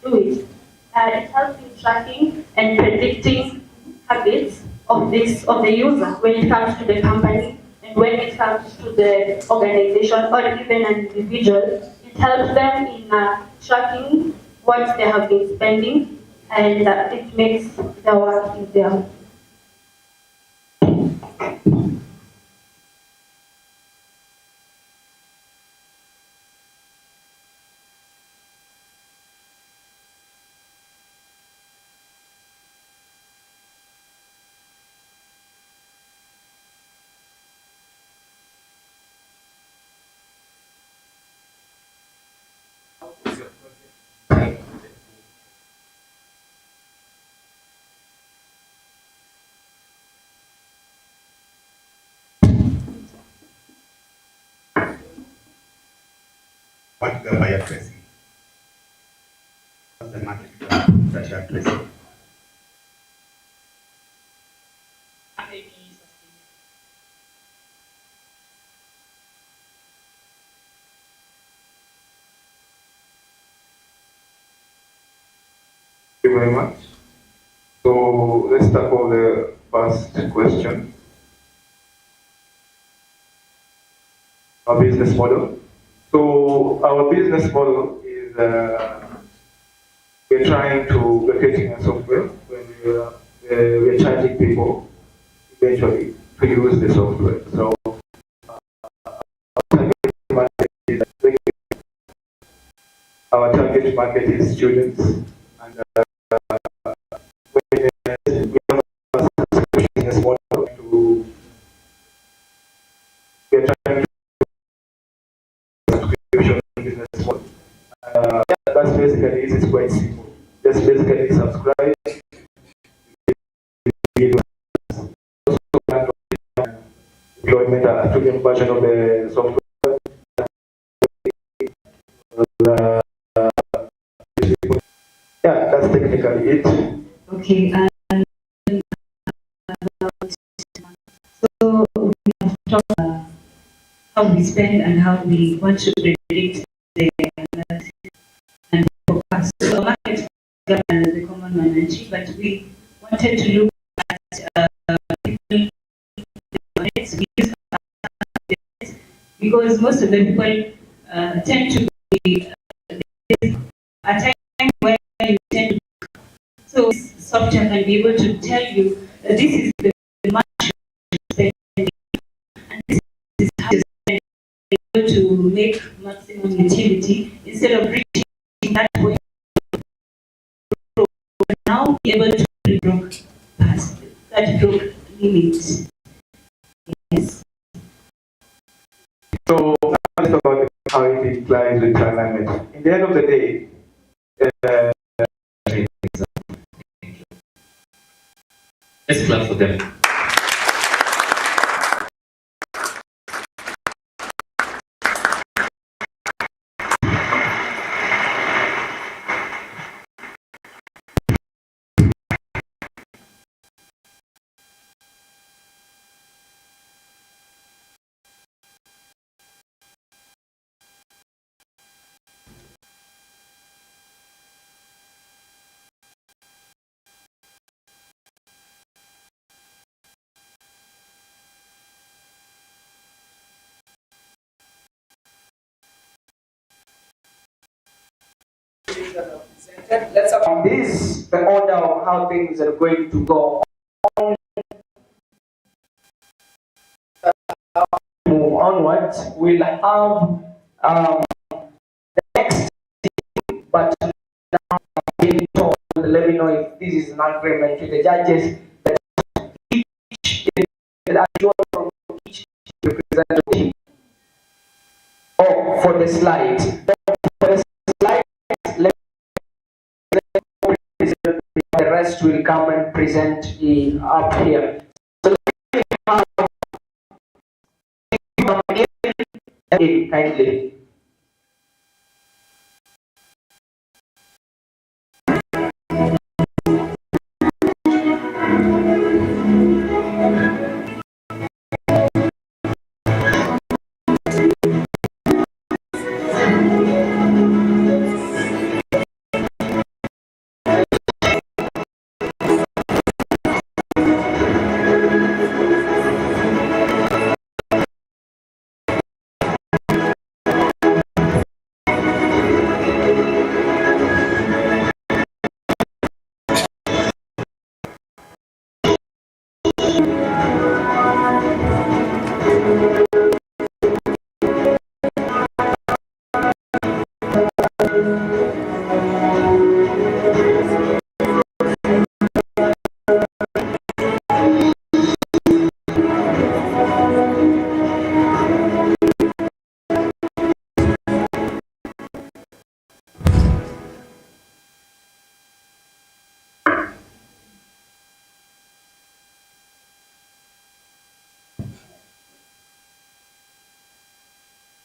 H: do it? It helps in tracking and predicting habits of the user when it comes to the company and when it comes to the organization or even an individual. It helps them in tracking what they have been spending, and it makes the work easier.
I: What gap are you addressing? What's the market gap that you're addressing?
L: Thank you very much. So let's tackle the first question. Our business model. So our business model is we're creating a software when we're charging people eventually to use the software. So our target market is students, and we have a business model to we're trying to subscription business model. That's basically it. It's quite simple. Just basically subscribe. Deployment a premium version of the software. Yeah, that's technically it.
K: Okay. So we have talked about how we spend and how we want to predict the analysis and the forecast. So market gap is the common one, but we wanted to look at people because most of the people tend to be a time where you tend to. So this software can be able to tell you that this is the much spending, and this is how you spend, able to make maximum utility instead of reaching that point. Now be able to be broke past that broke limit. Yes.
L: So now let's talk about how it implies with climate. In the end of the day,
B: let's clap for them.
A: Let's about this, the order of how things are going to go on. Move onwards, we'll have the next thing, but now I'm being told, let me know if this is an agreement with the judges that each individual from each representative. Oh, for the slide. For the slide, the rest will come and present up here.
B: kindly.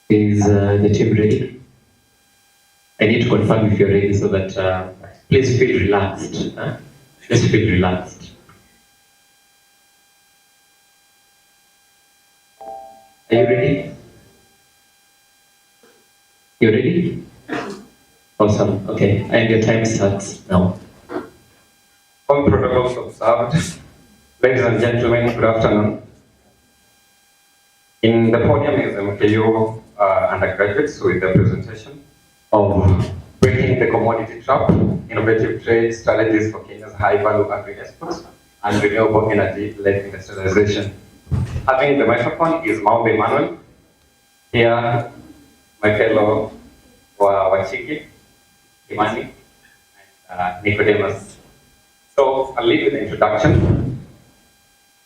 B: Is the team ready? I need to confirm if you're ready so that please feel relaxed. Huh? Please feel relaxed. Are you ready? You ready? Awesome. Okay. And your time starts now.
M: All protocols observed. Ladies and gentlemen, good afternoon. In the podium is MKU undergraduates with the presentation of breaking the commodity trap, innovative trade strategies for Kenya's high-value agri-exports and renewable energy-led industrialization. Having the microphone is Maumbe Emmanuel. Here, my fellow Wachiki, Imani, and Nicodemus. So I'll lead with the introduction.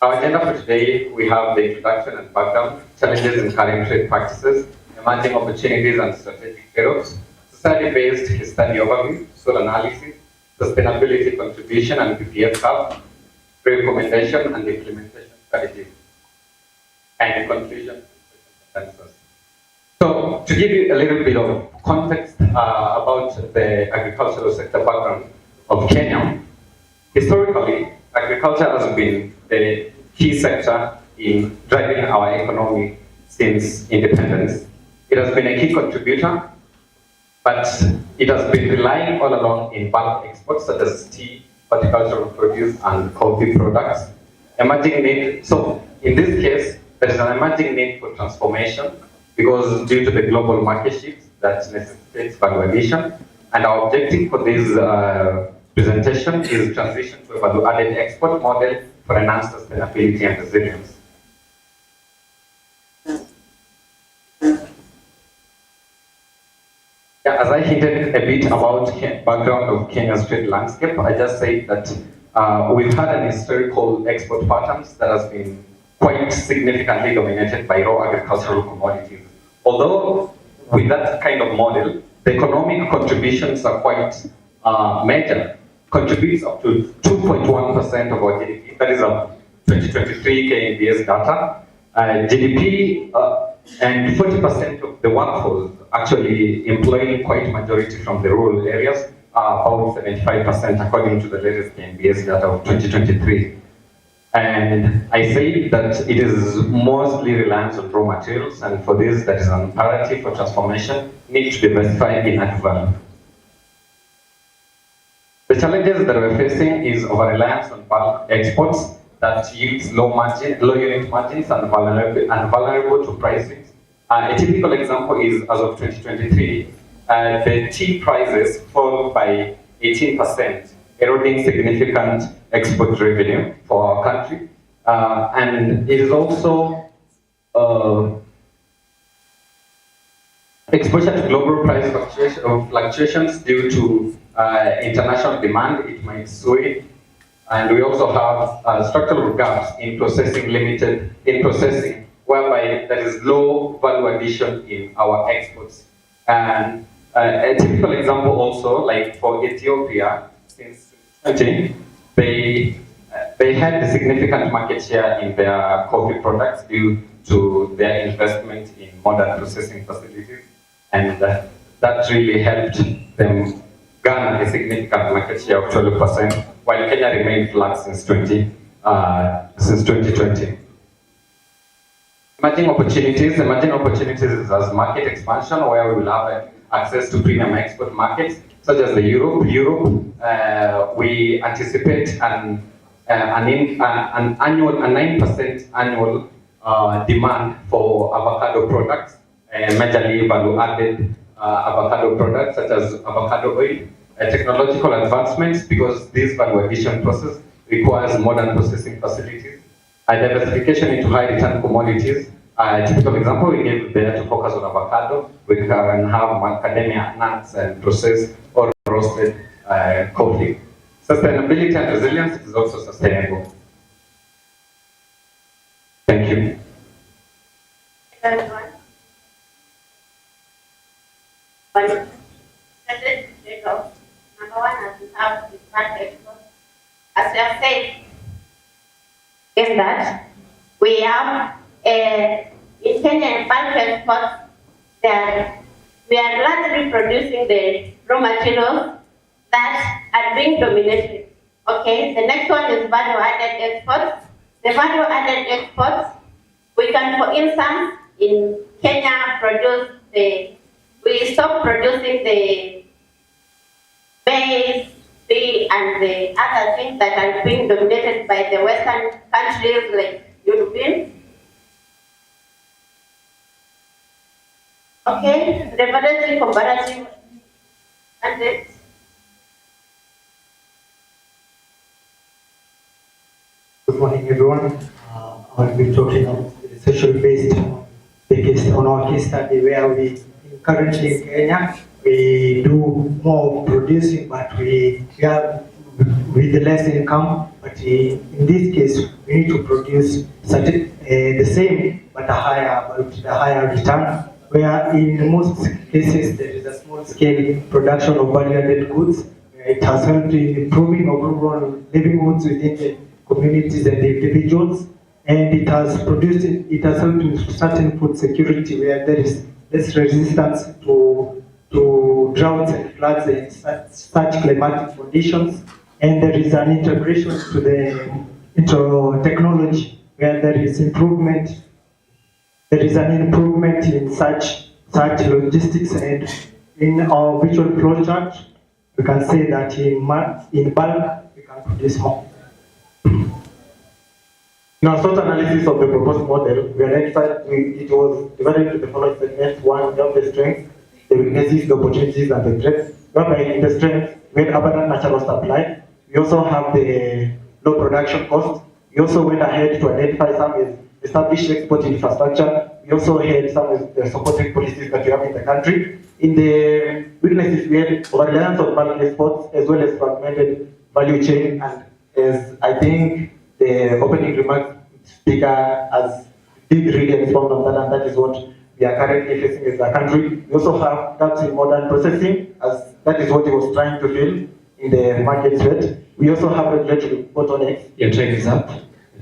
M: Our agenda for today, we have the introduction and background, challenges in current trade practices, emerging opportunities and strategic trade-offs, society-based case study overview, SWOT analysis, sustainability contribution and PPF curve, recommendation and implementation strategies, and conclusion and consensus. So to give you a little bit of context about the agricultural sector background of Kenya, historically, agriculture has been the key sector in driving our economy since independence. It has been a key contributor, but it has been relying all along in bulk exports such as tea, horticultural produce, and coffee products. Emerging need, so in this case, there is an emerging need for transformation because due to the global market shifts that necessitates value addition, and our objective for this presentation is transition to a value-added export model for enhanced sustainability and resilience. Yeah, as I hinted a bit about background of Kenya's trade landscape, I just said that we've had an historical export patterns that has been quite significantly dominated by raw agricultural commodities. Although with that kind of model, the economic contributions are quite major. Contributes up to 2.1% of our GDP. That is a 2023 KNBS data. GDP and 40% of the workforce actually employing quite majority from the rural areas, about 75% according to the latest KNBS data of 2023. And I say that it is mostly reliant on raw materials, and for this, that is an imperative for transformation, need to diversify in added value. The challenges that we're facing is over-reliance on bulk exports that yields low unit margins and vulnerable to pricing. A typical example is, as of 2023, the tea prices fall by 18%, eroding significant export revenue for our country. And it is also exposure to global price fluctuations due to international demand, it might sway. And we also have structural gaps in processing, whereby there is low value addition in our exports. And a typical example also, like for Ethiopia, since 2020, the They had a significant market share in their coffee products due to their investment in modern processing facilities, and that really helped them garner a significant market share of 12%, while Kenya remained flat since 2020. Emerging opportunities is as market expansion, where we will have access to premium export markets, such as the Europe. We anticipate an 9% annual demand for avocado products, majorly value-added avocado products such as avocado oil. Technological advancements, because this value addition process requires modern processing facilities. Diversification into high-return commodities. A typical example we gave there to focus on avocado. We can have macadamia nuts and processed or roasted coffee. Sustainability and resilience is also sustainable. Thank you.
K: Number one, as we have the smart export, as we have said, in that we have in Kenya and bulk exports that we are largely producing the raw materials that are being dominated. Okay, the next one is value-added exports. The value-added exports, we can, for instance, in Kenya we stop producing the maize, tea, and the other things that are being dominated by the Western countries like European. Okay, referencing comparative advantage.
N: Good morning, everyone. I will be talking about the social-based on our case study, where we currently in Kenya we do more producing, but we have with less income. But in this case, we need to produce the same but a higher return. Where in most cases there is a small-scale production of value-added goods. It has helped in improving overall livelihoods within the communities and the individuals, and it has helped in certain food security, where there is less resistance to droughts and floods and such climatic conditions. And there is an integration into technology, where there is improvement. There is an improvement in such logistics, and in our visual flow chart, we can say that in bulk we can produce more.
L: In our SWOT analysis of the proposed model, we identified it was divided into the following segments. One, we have the strengths, the weaknesses, the opportunities, and the threats. Whereby in the strengths, we had abundant natural supply. We also have the low production cost. We also went ahead to identify some established export infrastructure. We also had some supporting policies that we have in the country. In the weaknesses, we had reliance on bulk exports as well as fragmented value chain. And as I think the opening remarks speaker did really expound on that, and that is what we are currently facing as a country. We also have gaps in modern processing, as that is what he was trying to fill in the market rate. We also have regulatory bottlenecks.
B: Your time is up.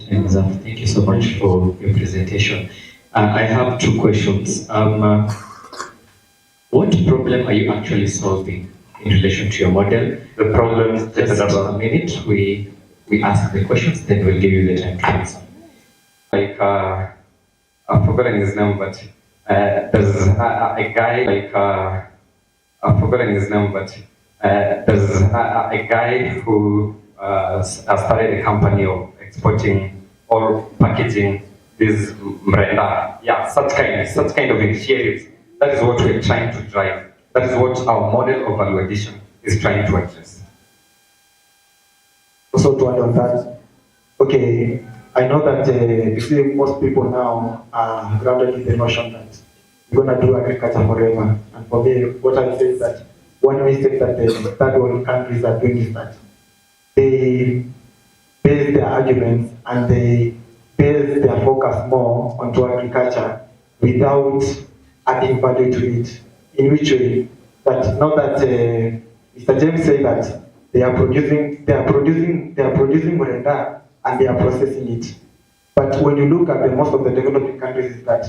B: Thank you so much for your presentation. I have two questions. What problem are you actually solving in relation to your model? The problem, just a minute, we ask the questions, then we'll give you the time to answer.
M: I've forgotten his name, but there's a guy I've forgotten his name, but there's a guy who started a company of exporting or packaging this mrenda. Yeah, such kind of initiatives. That is what we're trying to drive. That is what our model of value addition is trying to address.
L: Also to add on that, okay, I know that you see most people now are grounded in the notion that we're going to do agriculture forever. And for me, what I say is that one mistake that the third world countries are doing is that they base their arguments and they base their focus more onto agriculture without adding value to it. In which way? That now that Mr. James said that they are producing mrenda, and they are processing it. But when you look at the most of the developing countries, is that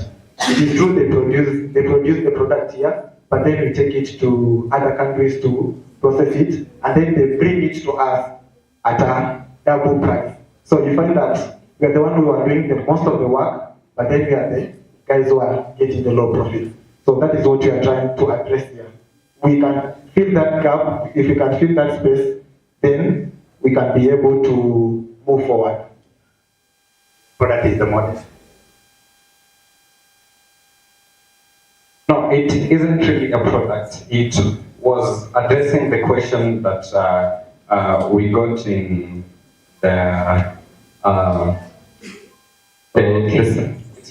L: it is true they produce the product here, but then we take it to other countries to process it, and then they bring it to us at a double price. So you find that we are the one who are doing the most of the work, but then we are the guys who are getting the low profit. So that is what we are trying to address here. We can fill that gap. If we can fill that space, then we can be able to move forward.
I: Product is the model.
M: No, it isn't really a product. It was addressing the question that we got in the.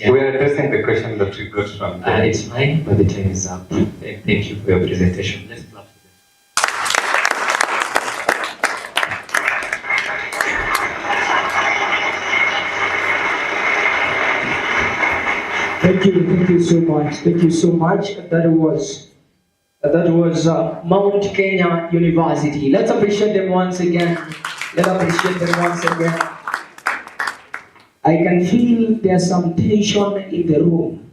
M: We are addressing the question that we got from.
B: It's fine, but the time is up. Thank you for your presentation. Let's clap.
A: Thank you so much. Thank you so much. That was Mount Kenya University. Let's appreciate them once again. Let's appreciate them once again. I can feel there's some tension in the room.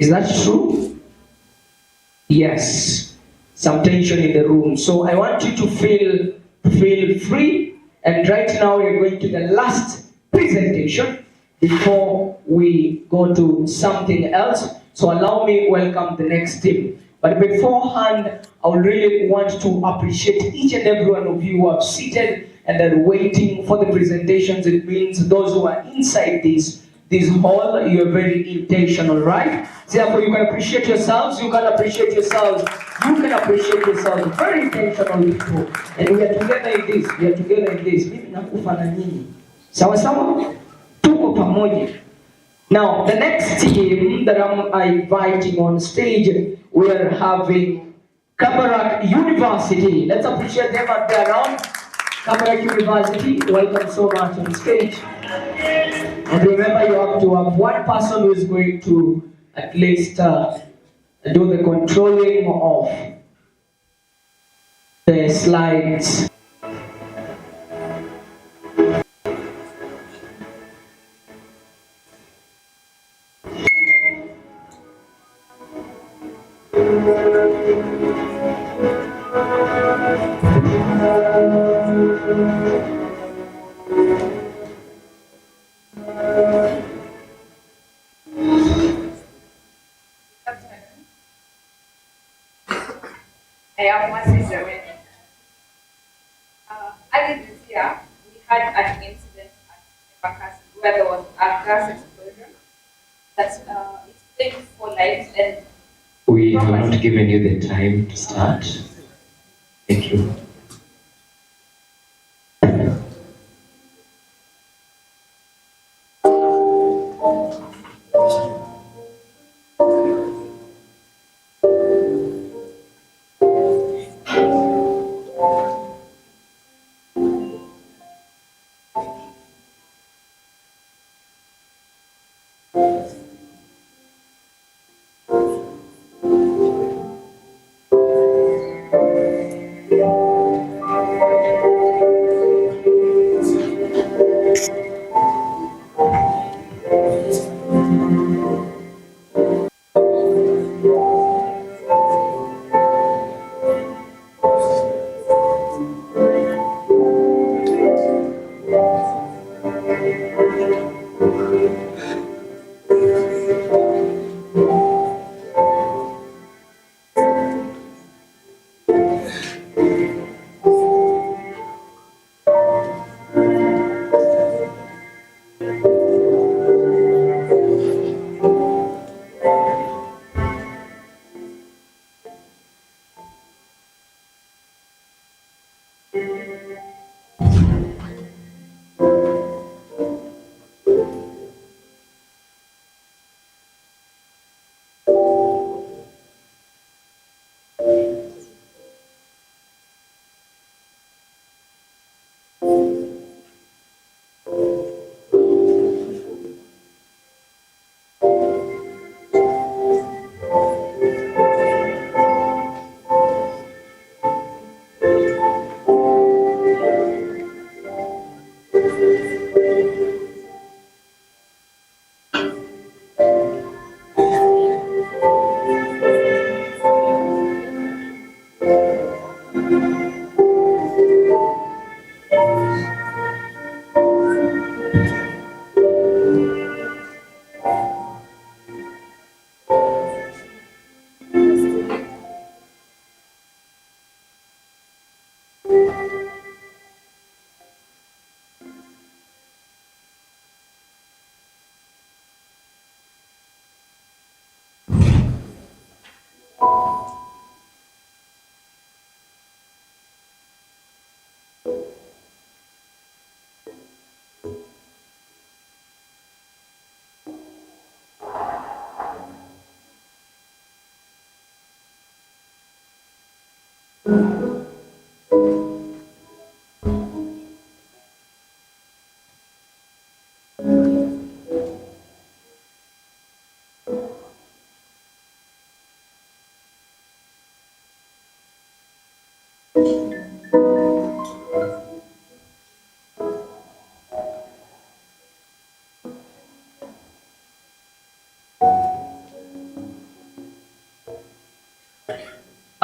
A: Is that true? Yes, some tension in the room. So I want you to feel free. And right now we're going to the last presentation before we go to something else. So allow me welcome the next team. But beforehand, I would really want to appreciate each and every one of you who have seated and are waiting for the presentations. It means those who are inside this hall, you're very intentional, right? Therefore, you can appreciate yourselves, you can appreciate yourselves, you can appreciate yourselves. Very intentional people. And we are together in this, we are together in this. Mimi nakufa na nyinyi. Sawa sawa? Tuko pamoja. Now, the next team that I'm inviting on stage, we are having Kabarak University. Let's appreciate them at the round. Kabarak University, welcome so much on stage. And remember, you have to have one person who is going to at least do the controlling of the slides.
O: I am Mrs. Joanne. Early this year, we had an incident at Embakasi where there was a gas explosion that it claimed 4 lives and
B: We have not given you the time to start. Thank you.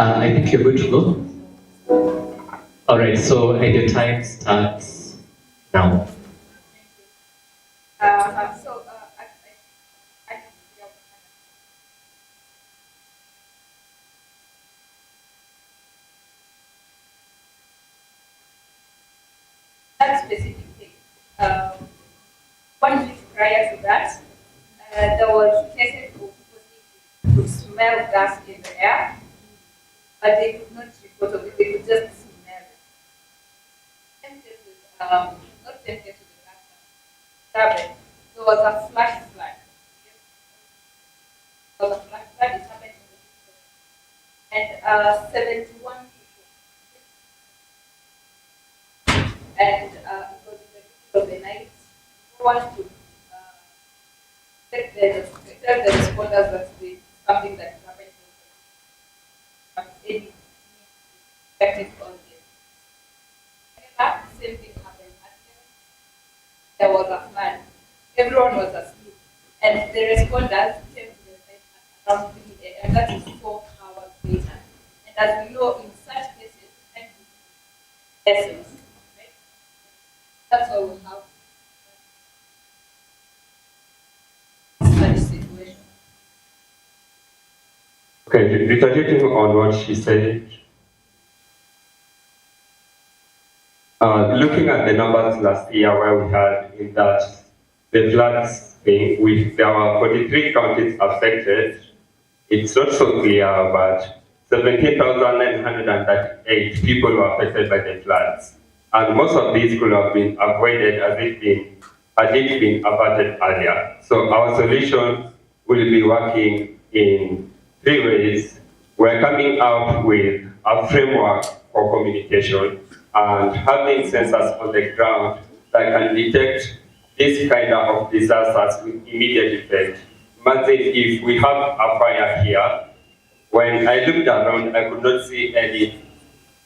B: I think you're good to go. All right, so your time starts now.
O: So, that specific thing. One week prior to that, there was cases of people could smell gas in the air, but they could not report of it, they could just smell it. Tempted with, not tempted to the gas cabin, there was a flash flood. There was a flash flood, it happened in the and 71 people. And it was in the middle of the night. No one could tell the responders that something that happened to any technical audience. That same thing happened at there was a flood. Everyone was asleep. And the responders came to the site at around 3 a.m. That is 4 hours later. And as we know, in such cases, time is essence. Right? That's what we have. Such situation.
M: Okay, retaliating on what she said, looking at the numbers last year where we had in that the floods thing, there were 43 counties affected. It's not so clear, but 17,938 people were affected by the floods. And most of these could have been avoided had it been averted earlier. So our solution will be working in 3 ways. We're coming up with a framework for communication and having sensors on the ground that can detect this kind of disasters with immediate effect. Imagine if we have a fire here, when I looked around, I could not see any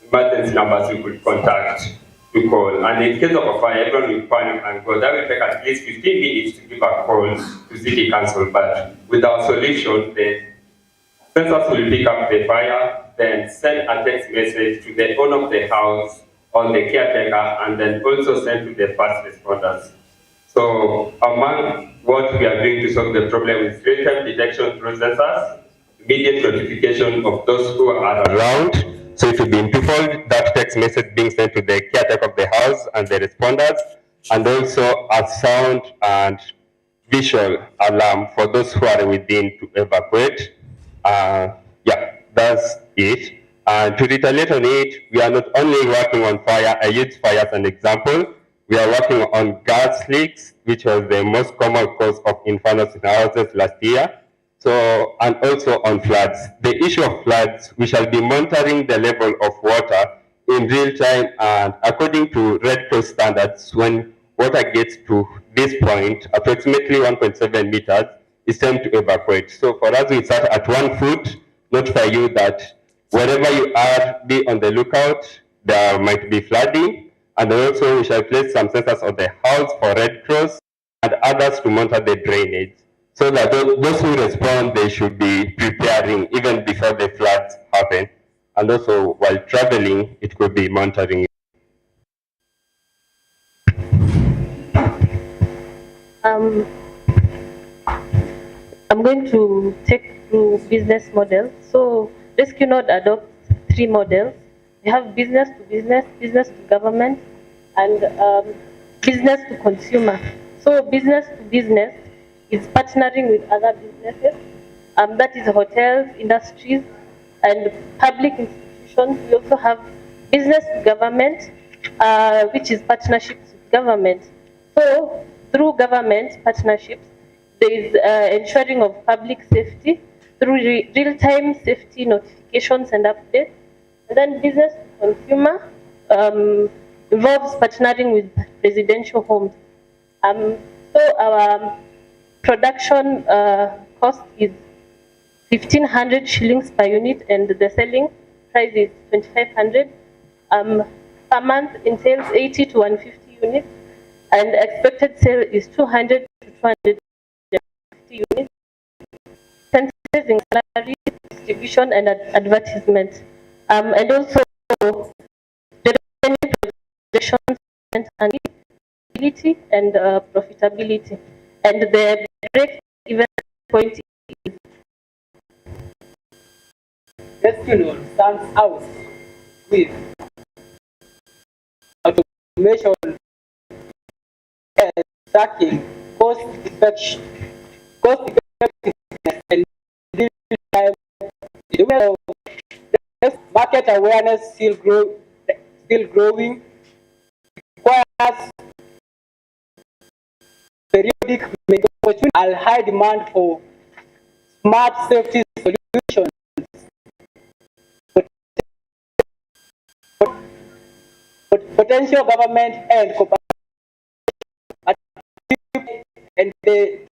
M: emergency numbers we could contact to call. And in case of a fire, everyone will panic and go. That will take at least 15 minutes to give a call to city council. But with our solution, the sensors will pick up the fire, then send a text message to the owner of the house or the caretaker, and then also send to the first responders. So among what we are doing to solve the problem is real-time detection through sensors, immediate notification of those who are around. So it will be in twofold, that text message being sent to the caretaker of the house and the responders, and also a sound and visual alarm for those who are within to evacuate. Yeah, that's it. And to retaliate on it, we are not only working on fire, I use fire as an example. We are working on gas leaks, which was the most common cause of infernos in houses last year. So, and also on floods. The issue of floods, we shall be monitoring the level of water in real time, and according to Red Cross standards, when water gets to this point, approximately 1.7 meters, it's time to evacuate. So for us, we start at 1 foot, notify you that wherever you are, be on the lookout, there might be flooding, and also we shall place some sensors on the house for Red Cross and others to monitor the drainage, so that those who respond, they should be preparing even before the floods happen. And also while traveling, it could be monitoring.
H: I'm going to take through business models. So Rescue Node adopts 3 models. We have business to business, business to government, and business to consumer. So business to business is partnering with other businesses, that is hotels, industries, and public institutions. We also have business to government, which is partnerships with government. So through government partnerships, there is ensuring of public safety through real-time safety notifications and updates. And then business to consumer involves partnering with residential homes. So our production cost is 1,500 shillings per unit, and the selling price is 2,500. Per month entails 80 to 150 units, and expected sale is 200 to 250 units. Expenses in salary, distribution, and advertisement, and also the revenue projections and ability and profitability. And the break-even point is
P: Esquinol stands out with automation and tracking, cost effectiveness, and real-time market awareness still growing, requires periodic opportunity and high demand for smart safety solutions. Potential government and cooperation and the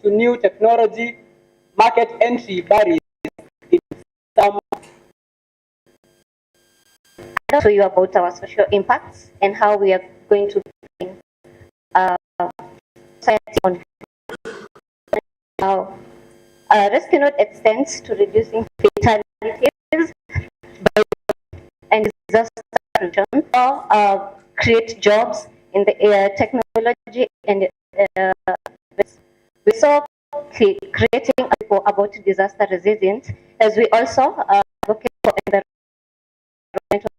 P: to new technology, market entry barriers in some.
Q: I'll tell you about our social impacts and how we are going to bring society on. Now, rescue note extends to reducing fatalities and disaster prevention, or create jobs in the technology and we saw creating about disaster resilience, as we also looking for environmental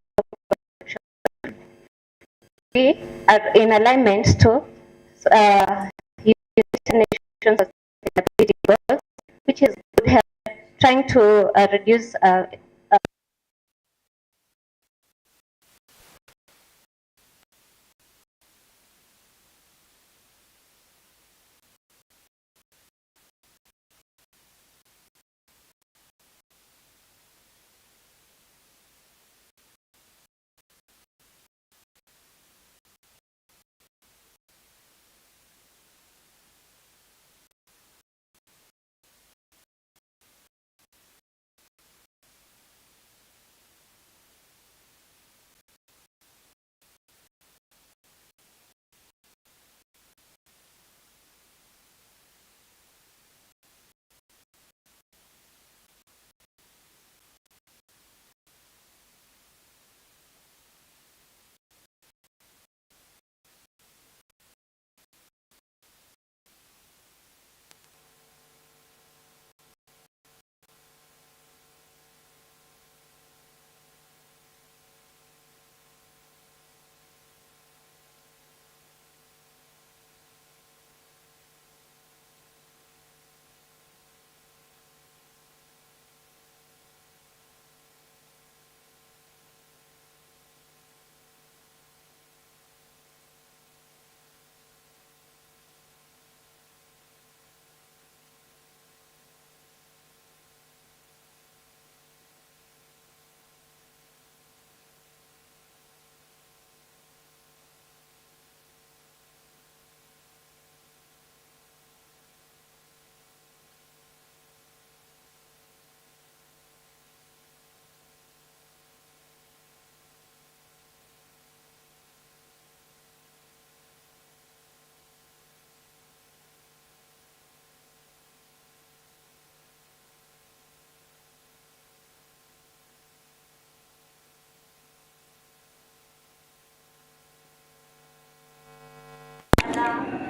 Q: protection. We are in alignment to United Nations Sustainability Goals, which is trying to reduce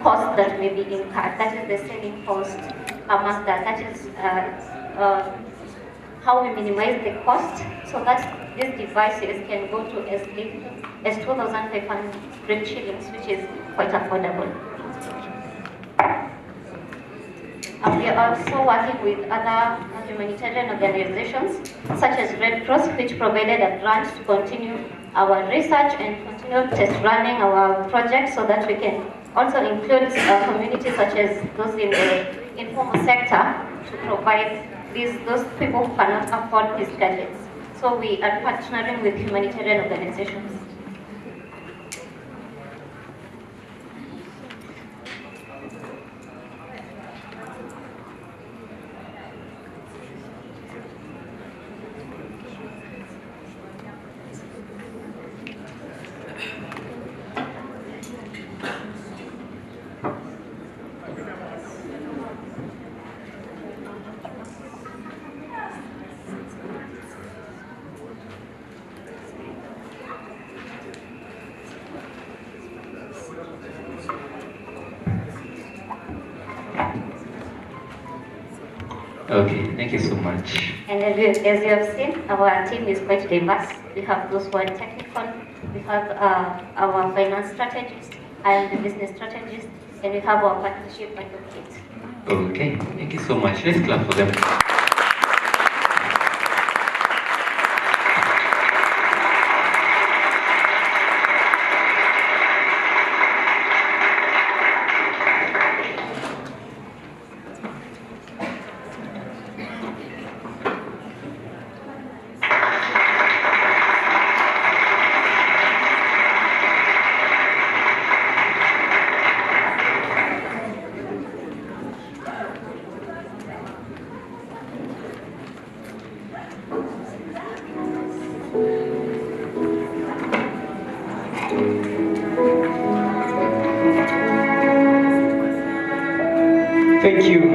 Q: cost that may be incurred. That is the selling cost among that. That is how we minimize the cost. So that these devices can go to as little as 2,500 shillings, which is quite affordable. We are also working with other humanitarian organizations, such as Red Cross, which provided a grant to continue our research and continue test running our project so that we can also include communities such as those in the informal sector to provide those people who cannot afford these gadgets. So we are partnering with humanitarian organizations.
B: Okay, thank you so much.
Q: And as you have seen, our team is quite diverse. We have those who are technical, we have our finance strategist and the business strategist, and we have our partnership advocates.
B: Okay, thank you so much. Let's clap for them.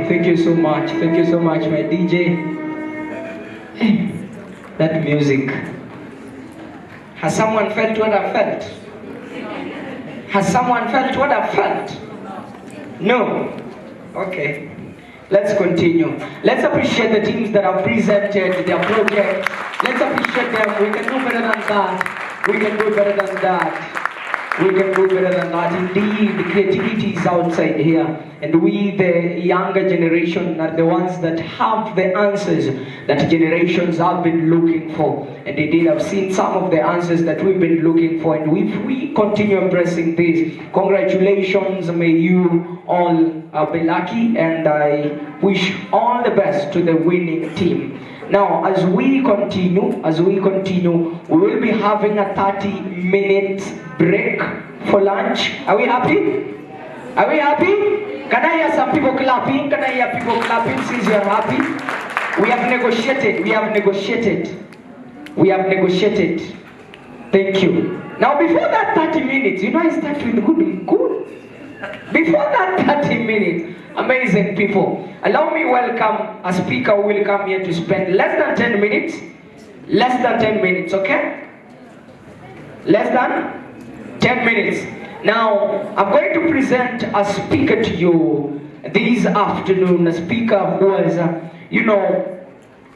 A: Thank you so much. Thank you so much, my DJ. That music. Has someone felt what I felt? Has someone felt what I felt? No? Okay. Let's continue. Let's appreciate the teams that have presented their project. Let's appreciate them. We can do better than that. We can do better than that. We can do better than that. Indeed, creativity is outside here. And we, the younger generation, are the ones that have the answers that generations have been looking for. And indeed, I've seen some of the answers that we've been looking for. And if we continue embracing this, congratulations, may you all be lucky. And I wish all the best to the winning team. Now, as we continue, we will be having a 30-minute break for lunch. Are we happy? Are we happy? Can I hear some people clapping? Can I hear people clapping since you are happy? We have negotiated. We have negotiated. We have negotiated. Thank you. Now, before that 30 minutes, you know I start with good. Before that 30 minutes, amazing people, allow me welcome a speaker who will come here to spend less than 10 minutes. Less than 10 minutes, okay? Less than 10 minutes. Now, I'm going to present a speaker to you this afternoon, a speaker who has,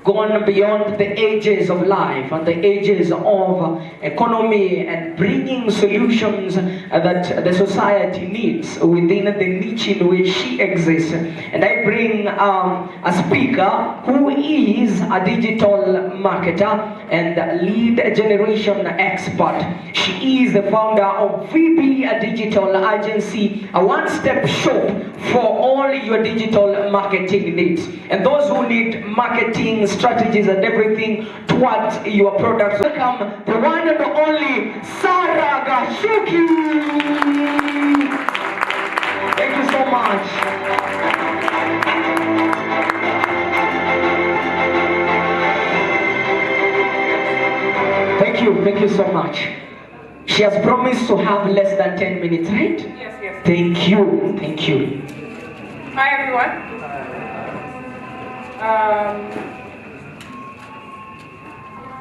A: gone beyond the ages of life and the ages of economy and bringing solutions that the society needs within the niche in which she exists. And I bring a speaker who is a digital marketer and lead generation expert. She is the founder of VB, a digital agency, a one-step shop for all your digital marketing needs. And those who need marketing strategies and everything towards your products. Welcome the one and only Sarah Gashuki. Thank you so much. Thank you so much. She has promised to have less than 10 minutes, right?
R: Yes.
A: Thank you.
R: Hi everyone.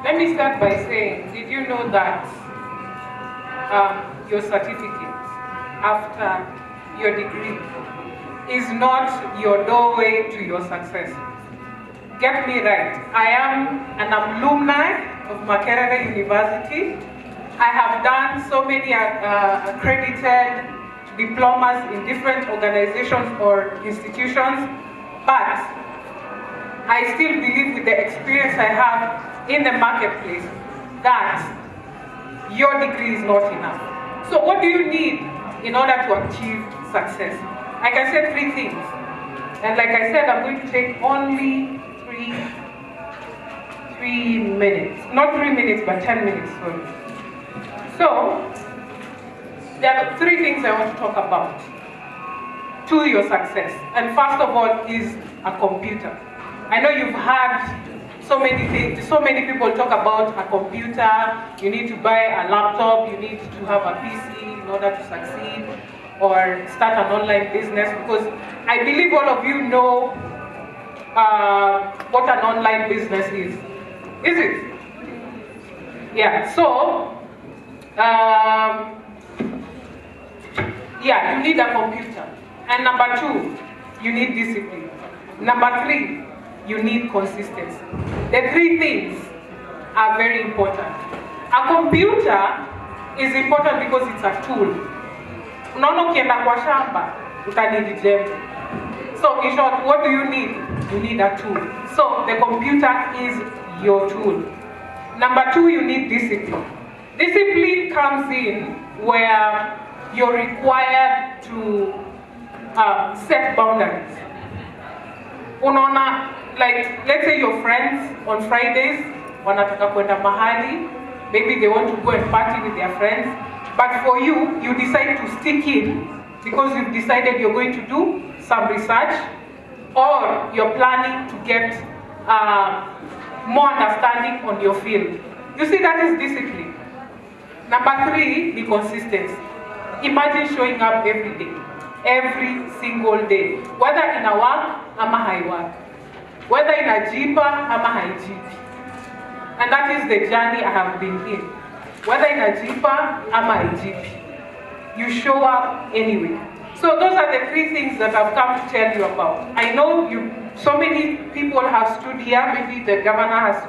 R: Let me start by saying, did you know that your certificate after your degree is not your doorway to your success? Get me right. I am an alumni of Makerere University. I have done so many accredited diplomas in different organizations or institutions, but I still believe with the experience I have in the marketplace that your degree is not enough. So what do you need in order to achieve success? I can say 3 things. And like I said, I'm going to take only 3 minutes. Not 3 minutes, but 10 minutes, sorry. So, there are 3 things I want to talk about to your success. And first of all is a computer. I know you've had so many things, so many people talk about a computer. You need to buy a laptop, you need to have a PC in order to succeed or start an online business, because I believe all of you know what an online business is. Is it? Yeah, so yeah, you need a computer. And number 2, you need discipline. Number 3, you need consistency. The 3 things are very important. A computer is important because it's a tool. Unaona ukienda kwa shamba, utanidi jembe. So in short, what do you need? You need a tool. So the computer is your tool. Number 2, you need discipline. Discipline comes in where you're required to set boundaries. Unaona, like, let's say your friends on Fridays wanataka kwenda mahali, maybe they want to go and party with their friends, but for you, you decide to stick in because you've decided you're going to do some research or you're planning to get more understanding on your field. You see, that is discipline. Number 3, the consistency. Imagine showing up every day, every single day, whether in a work ama high work, whether in a jipa ama high jipi. And that is the journey I have been in. Whether in a jipa ama high jipi, you show up anyway. So those are the 3 things that I've come to tell you about. I know so many people have stood here, maybe the governor has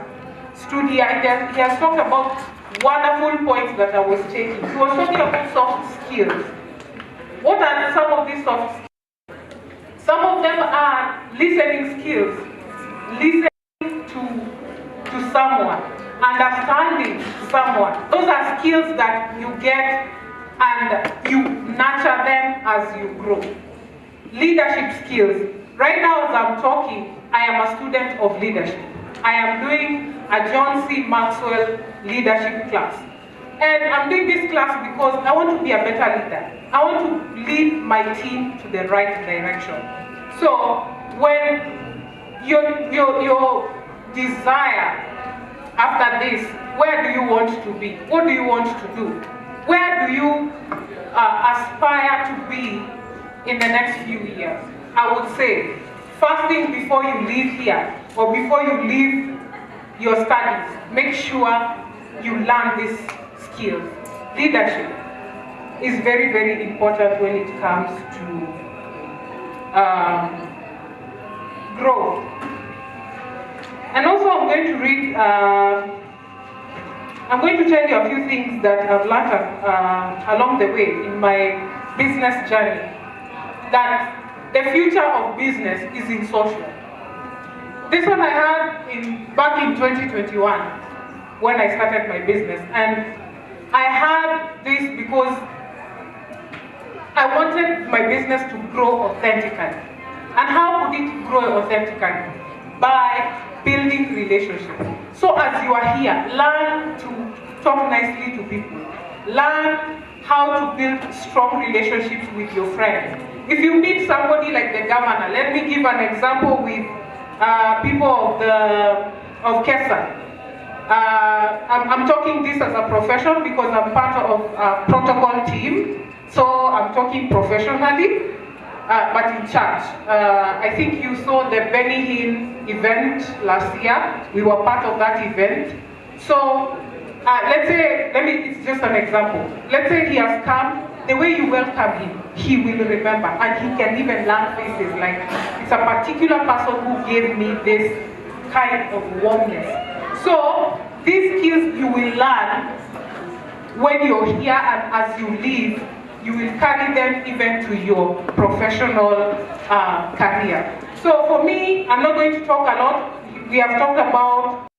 R: stood here, and he has talked about wonderful points that I was taking. He was talking about soft skills. What are some of these soft skills? Some of them are listening skills, listening to someone, understanding someone. Those are skills that you get and you nurture them as you grow. Leadership skills. Right now as I'm talking, I am a student of leadership. I am doing a John C. Maxwell leadership class. And I'm doing this class because I want to be a better leader. I want to lead my team to the right direction. So when your desire after this, where do you want to be? What do you want to do? Where do you aspire to be in the next few years? I would say, first thing before you leave here, or before you leave your studies, make sure you learn these skills. Leadership is very, very important when it comes to growth. And also I'm going to read, I'm going to tell you a few things that I've learned along the way in my business journey, that the future of business is in social. This one I had back in 2021 when I started my business, and I had this because I wanted my business to grow authentically. And how could it grow authentically? By building relationships. So as you are here, learn to talk nicely to people. Learn how to build strong relationships with your friends. If you meet somebody like the governor, let me give an example with people of KESA. I'm talking this as a profession because I'm part of a protocol team. So I'm talking professionally, but in charge. I think you saw the Benny Hinn event last year. We were part of that event. So let's say, it's just an example. Let's say he has come, the way you welcome him, he will remember, and he can even learn faces, like it's a particular person who gave me this kind of warmness. So these skills you will learn when you're here, and as you leave, you will carry them even to your professional career. So for me, I'm not going to talk a lot. We have talked about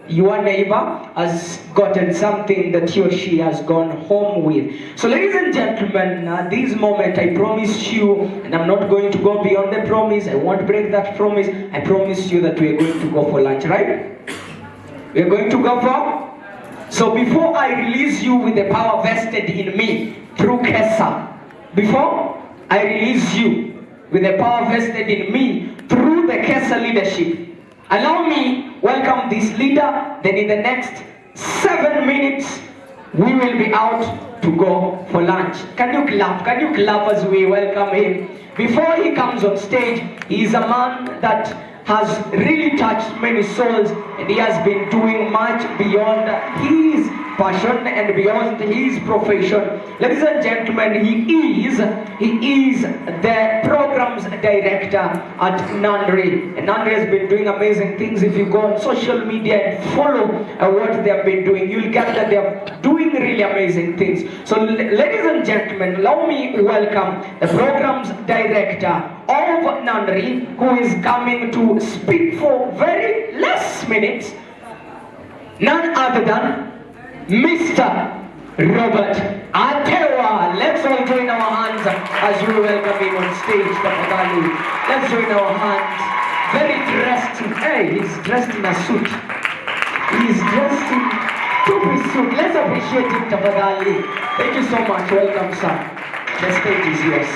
A: your neighbor has gotten something that he or she has gone home with. So ladies and gentlemen, this moment I promised you, and I'm not going to go beyond the promise, I won't break that promise. I promised you that we're going to go for lunch, right? We're going to go for? So before I release you with the power vested in me through KESA, before I release you with the power vested in me through the KESA leadership, allow me welcome this leader, then in the next 7 minutes, we will be out to go for lunch. Can you clap? Can you clap as we welcome him? Before he comes on stage, he is a man that has really touched many souls, and he has been doing much beyond his passion and beyond his profession. Ladies and gentlemen, he is the programs director at NANRI. And NANRI has been doing amazing things. If you go on social media and follow what they have been doing, you'll get that they are doing really amazing things. So ladies and gentlemen, allow me welcome the programs director of NANRI, who is coming to speak for very less minutes, none other than Mr. Robert Atewa. Let's all join our hands as we welcome him on stage. Let's join our hands. Very dressed in, hey, he's dressed in a suit. He's dressed in two-piece suit. Let's appreciate him, Tafadali. Thank you so much. Welcome, sir. The stage is yours.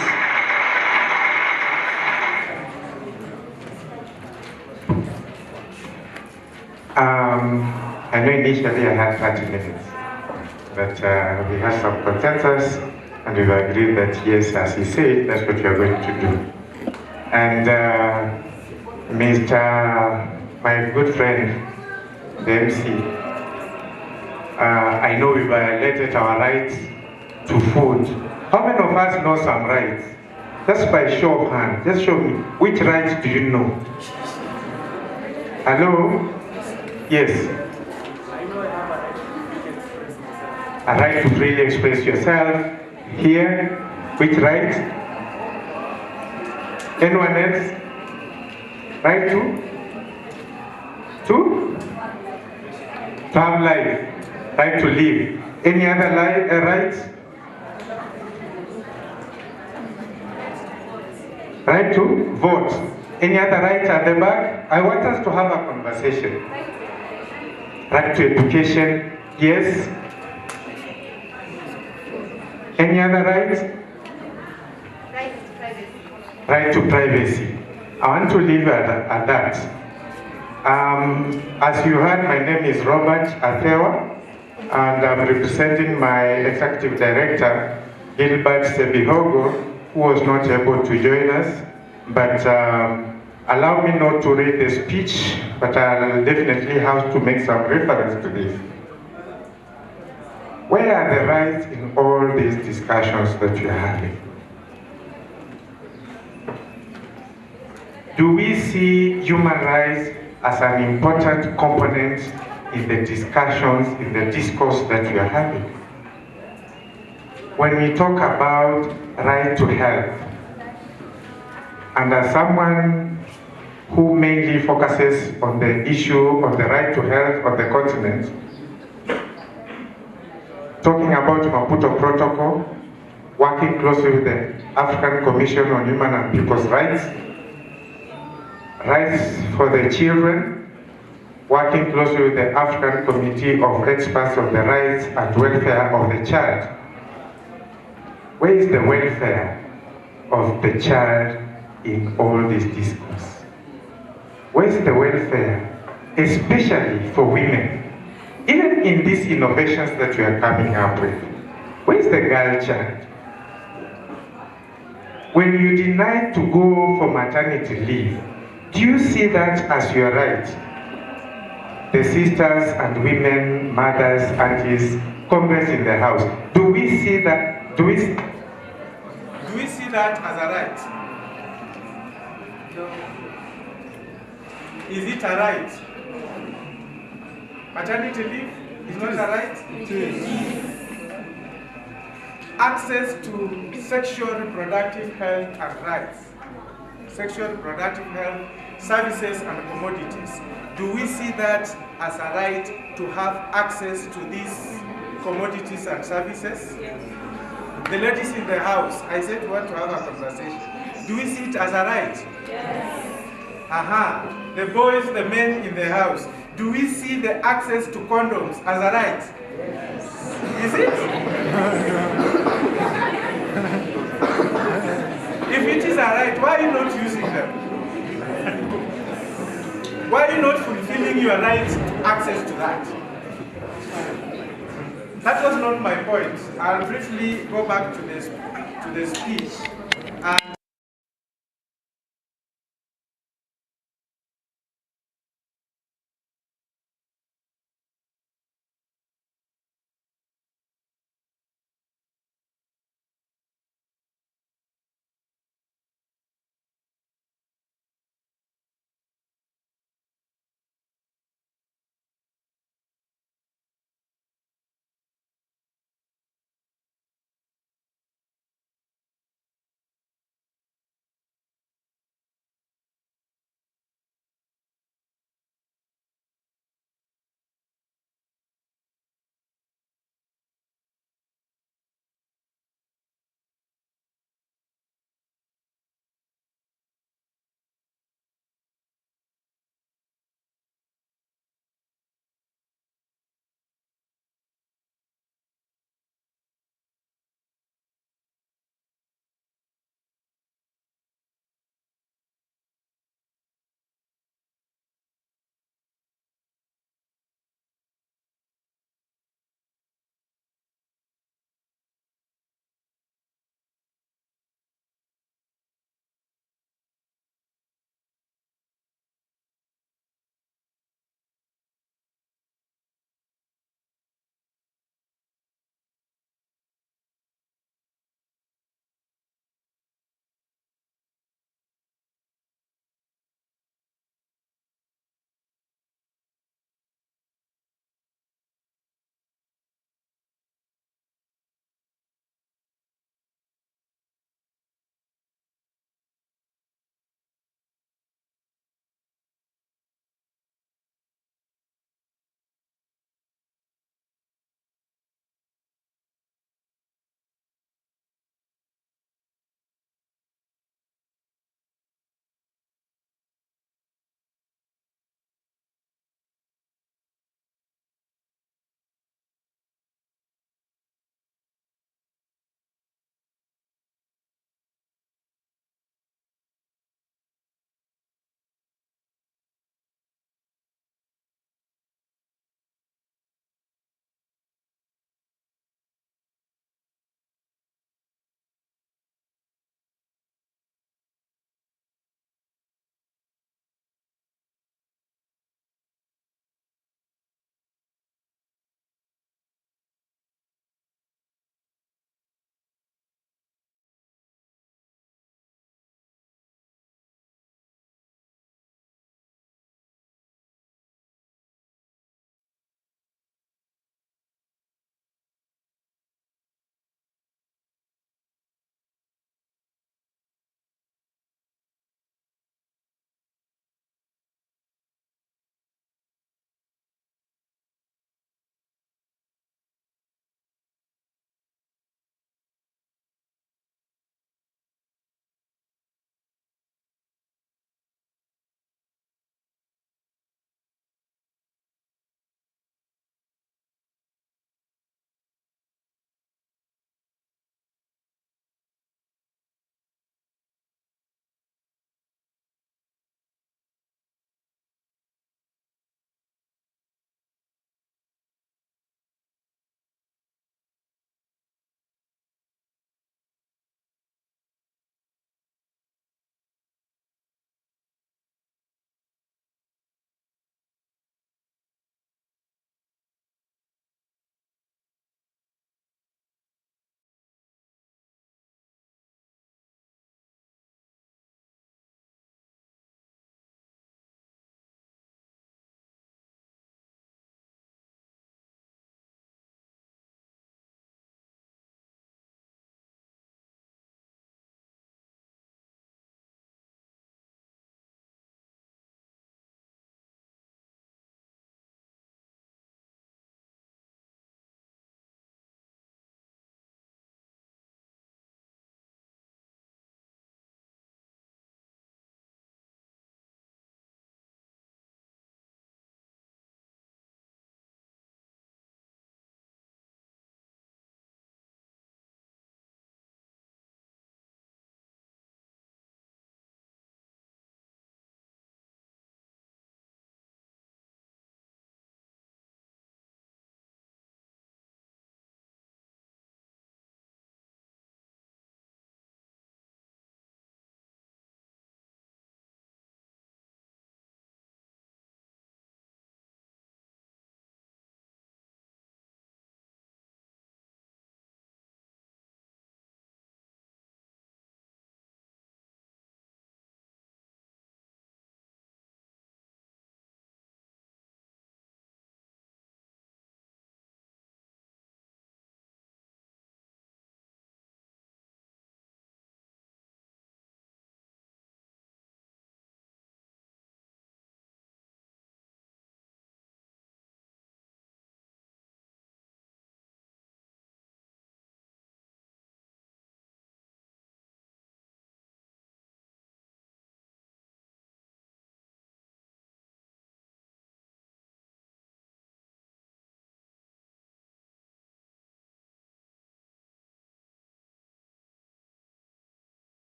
S: I know initially I had 30 minutes, but we had some consensus, and we've agreed that yes, as he said, that's what we are going to do. And my good friend, the MC, I know we violated our rights to food. How many of us know some rights? Just by show of hand, just show me. Which rights do you know? Hello? Yes. A right to freely express yourself. Here. Which right? Anyone else? Right to have life. Right to live. Any other rights? Right to vote. Any other right at the back? I want us to have a conversation. Right to education, yes. Any other rights?
Q: Right to privacy.
S: Right to privacy. I want to leave at that. As you heard, my name is Robert Athewa, and I'm representing my executive director, Gilbert Sebihogo, who was not able to join us, but allow me not to read the speech, but I'll definitely have to make some reference to this. Where are the rights in all these discussions that we are having? Do we see human rights as an important component in the discussions, in the discourse that we are having? When we talk about right to health, and as someone who mainly focuses on the issue of the right to health on the continent, talking about Maputo Protocol, working closely with the African Commission on Human and People's Rights, rights for the children, working closely with the African Committee of Experts on the Rights and Welfare of the Child. Where is the welfare of the child in all this discourse? Where is the welfare, especially for women? Even in these innovations that we are coming up with, where is the girl child? When you deny to go for maternity leave, do you see that as your right? The sisters and women, mothers, aunties, comrades in the house, do we see that? Do we see that as a right? No. Is it a right? Maternity leave is not a right? It is. Access to sexual reproductive health and rights, sexual reproductive health, services and commodities. Do we see that as a right to have access to these commodities and services? Yes. The ladies in the house, I said we want to have a conversation. Do we see it as a right? Yes. Aha. The boys, the men in the house, do we see the access to condoms as a right? Yes. Is it? If it is a right, why are you not using them? Why are you not fulfilling your right to access to that? That was not my point. I'll briefly go back to the speech.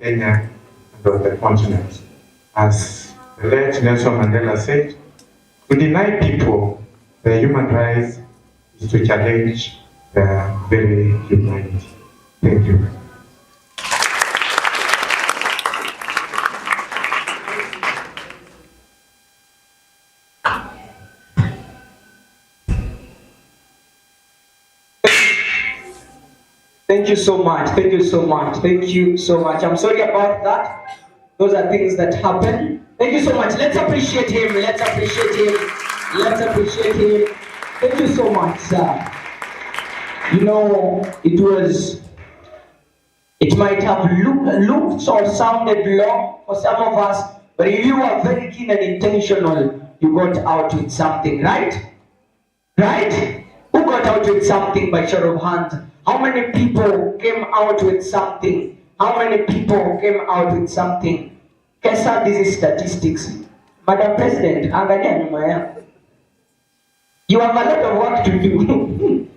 T: Kenya and on the continent. As the late Nelson Mandela said, to deny people their human rights is to challenge their very humanity. Thank you.
A: Thank you so much. Thank you so much. Thank you so much. I'm sorry about that. Those are things that happen. Thank you so much. Let's appreciate him. Let's appreciate him. Let's appreciate him. Thank you so much, sir. You know, it might have looked or sounded long for some of us, but if you are very keen and intentional, you got out with something, right? Right? Who got out with something by show of hands? How many people came out with something? How many people came out with something? Kesa, this is statistics. Madam President, angalia nyuma yako. You have a lot of work to do.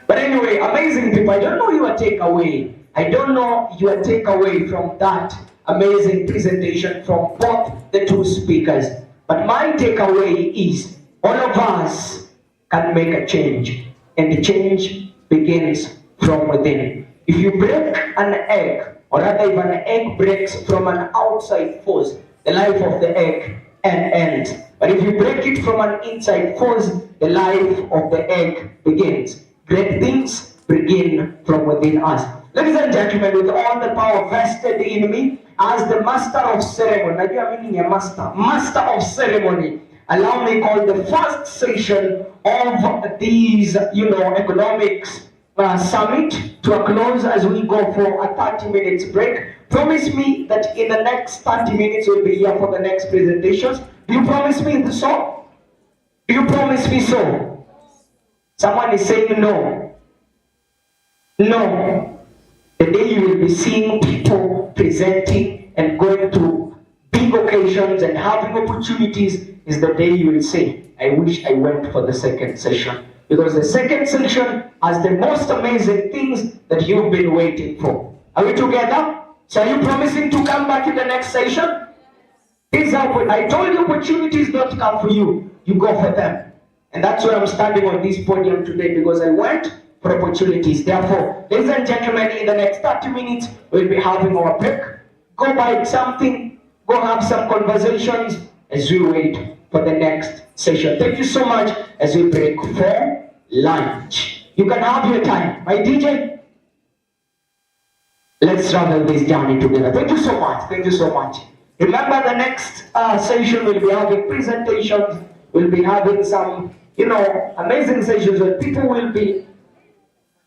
A: But anyway, amazing people. I don't know your takeaway. I don't know your takeaway from that amazing presentation from both the two speakers. But my takeaway is all of us can make a change. And the change begins from within. If you break an egg, or rather if an egg breaks from an outside force, the life of the egg ends. But if you break it from an inside force, the life of the egg begins. Great things begin from within us. Ladies and gentlemen, with all the power vested in me as the master of ceremony, najua mimi ni master of ceremony, allow me call the first session of these, economics summit to a close as we go for a 30 minutes break. Promise me that in the next 30 minutes we'll be here for the next presentations. Do you promise me so? Do you promise me so? Someone is saying no. No. The day you will be seeing people presenting and going to big occasions and having opportunities is the day you will say, I wish I went for the second session. Because the second session has the most amazing things that you've been waiting for. Are we together? So are you promising to come back in the next session? I told you opportunities don't come for you. You go for them. And that's why I'm standing on this podium today, because I went for opportunities. Therefore, ladies and gentlemen, in the next 30 minutes, we'll be having our break. Go buy something, go have some conversations as we wait for the next session. Thank you so much as we break for lunch. You can have your time. My DJ, let's travel this journey together. Thank you so much. Thank you so much. Remember, the next session we'll be having presentations. We'll be having some, amazing sessions where people will be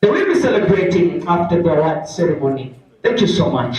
A: celebrating after the award ceremony. Thank you so much.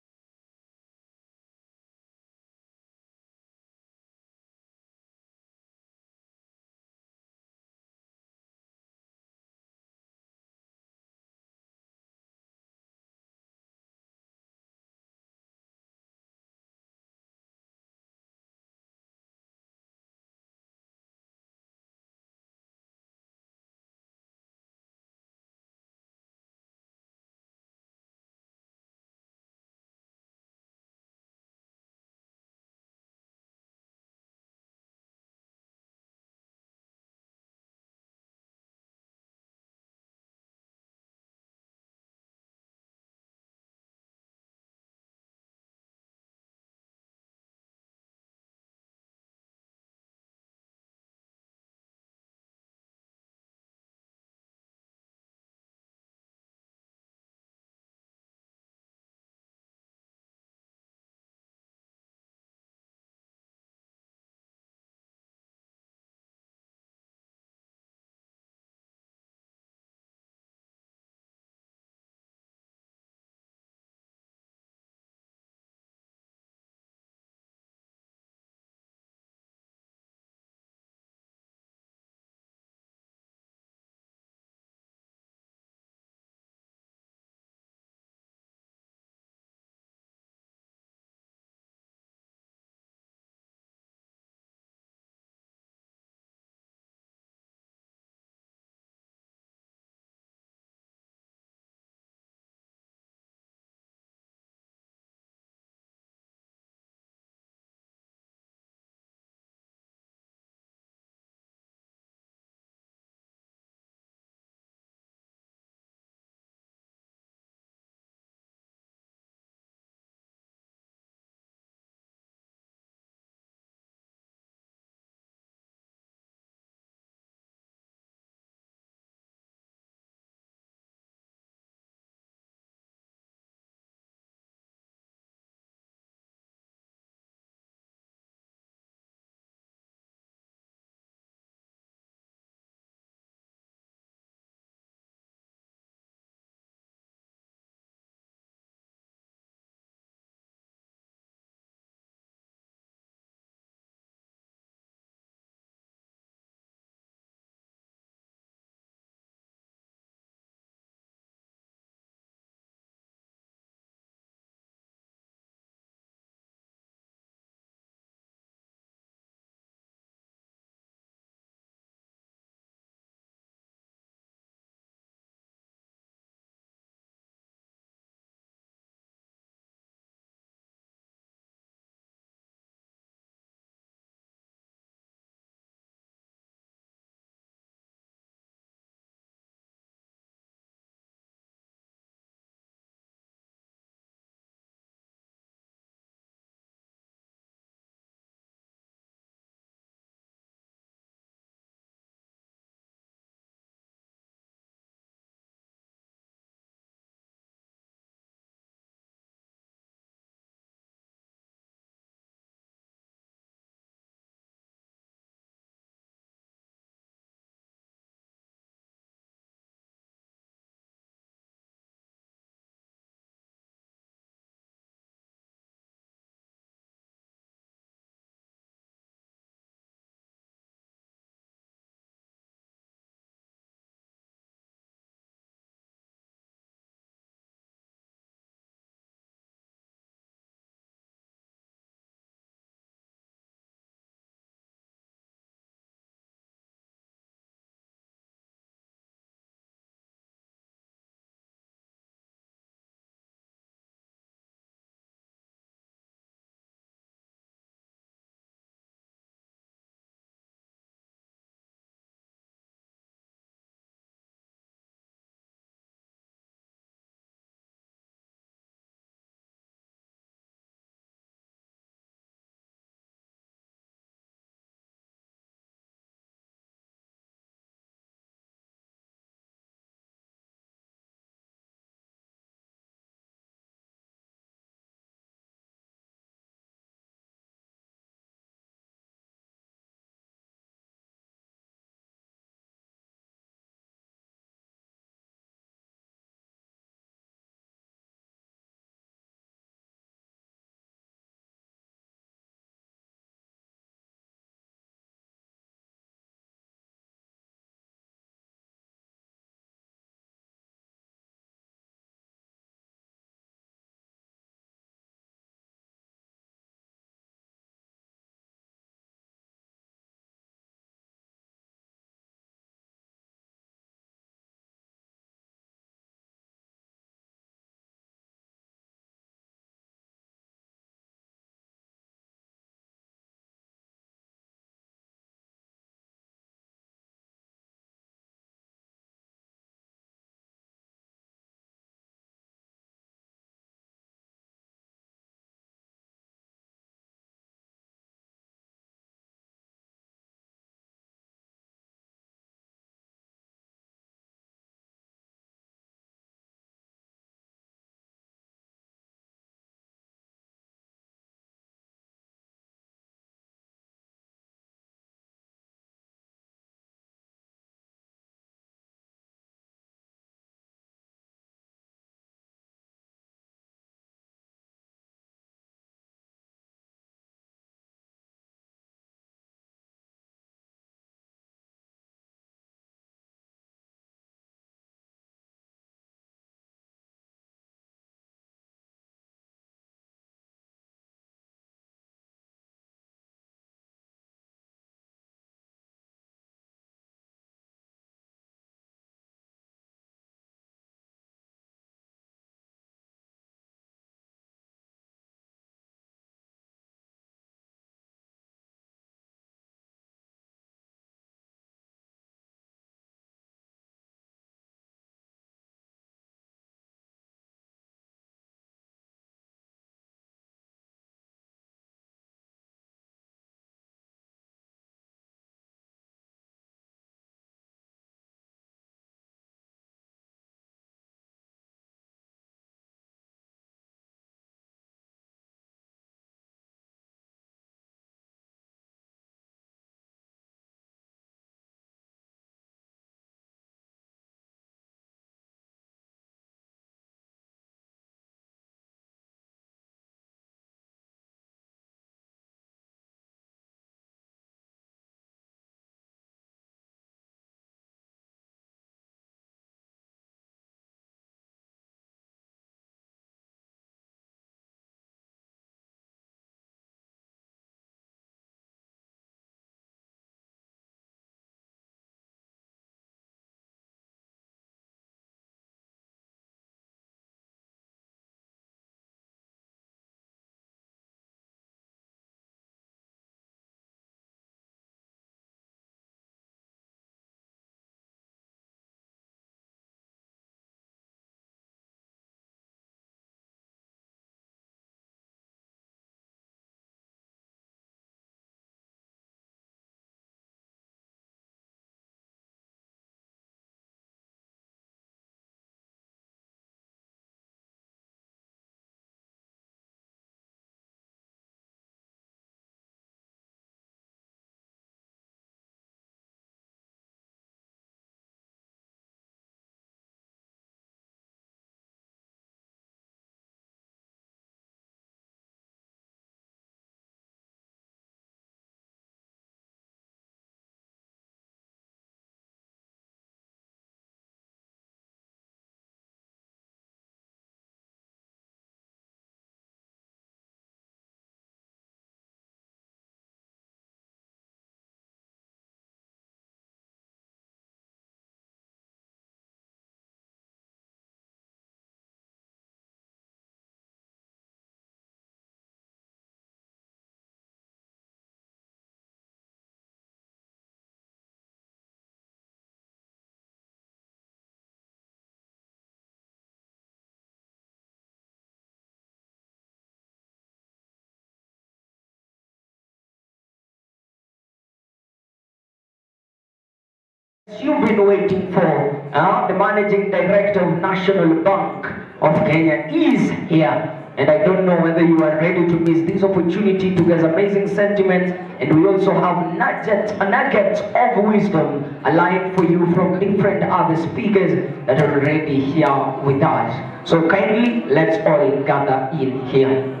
A: You've been waiting for. The Managing Director of National Bank of Kenya is here. And I don't know whether you are ready to miss this opportunity to get amazing sentiments. And we also have nuggets of wisdom aligned for you from different other speakers that are already here with us. So kindly, let's all gather in here.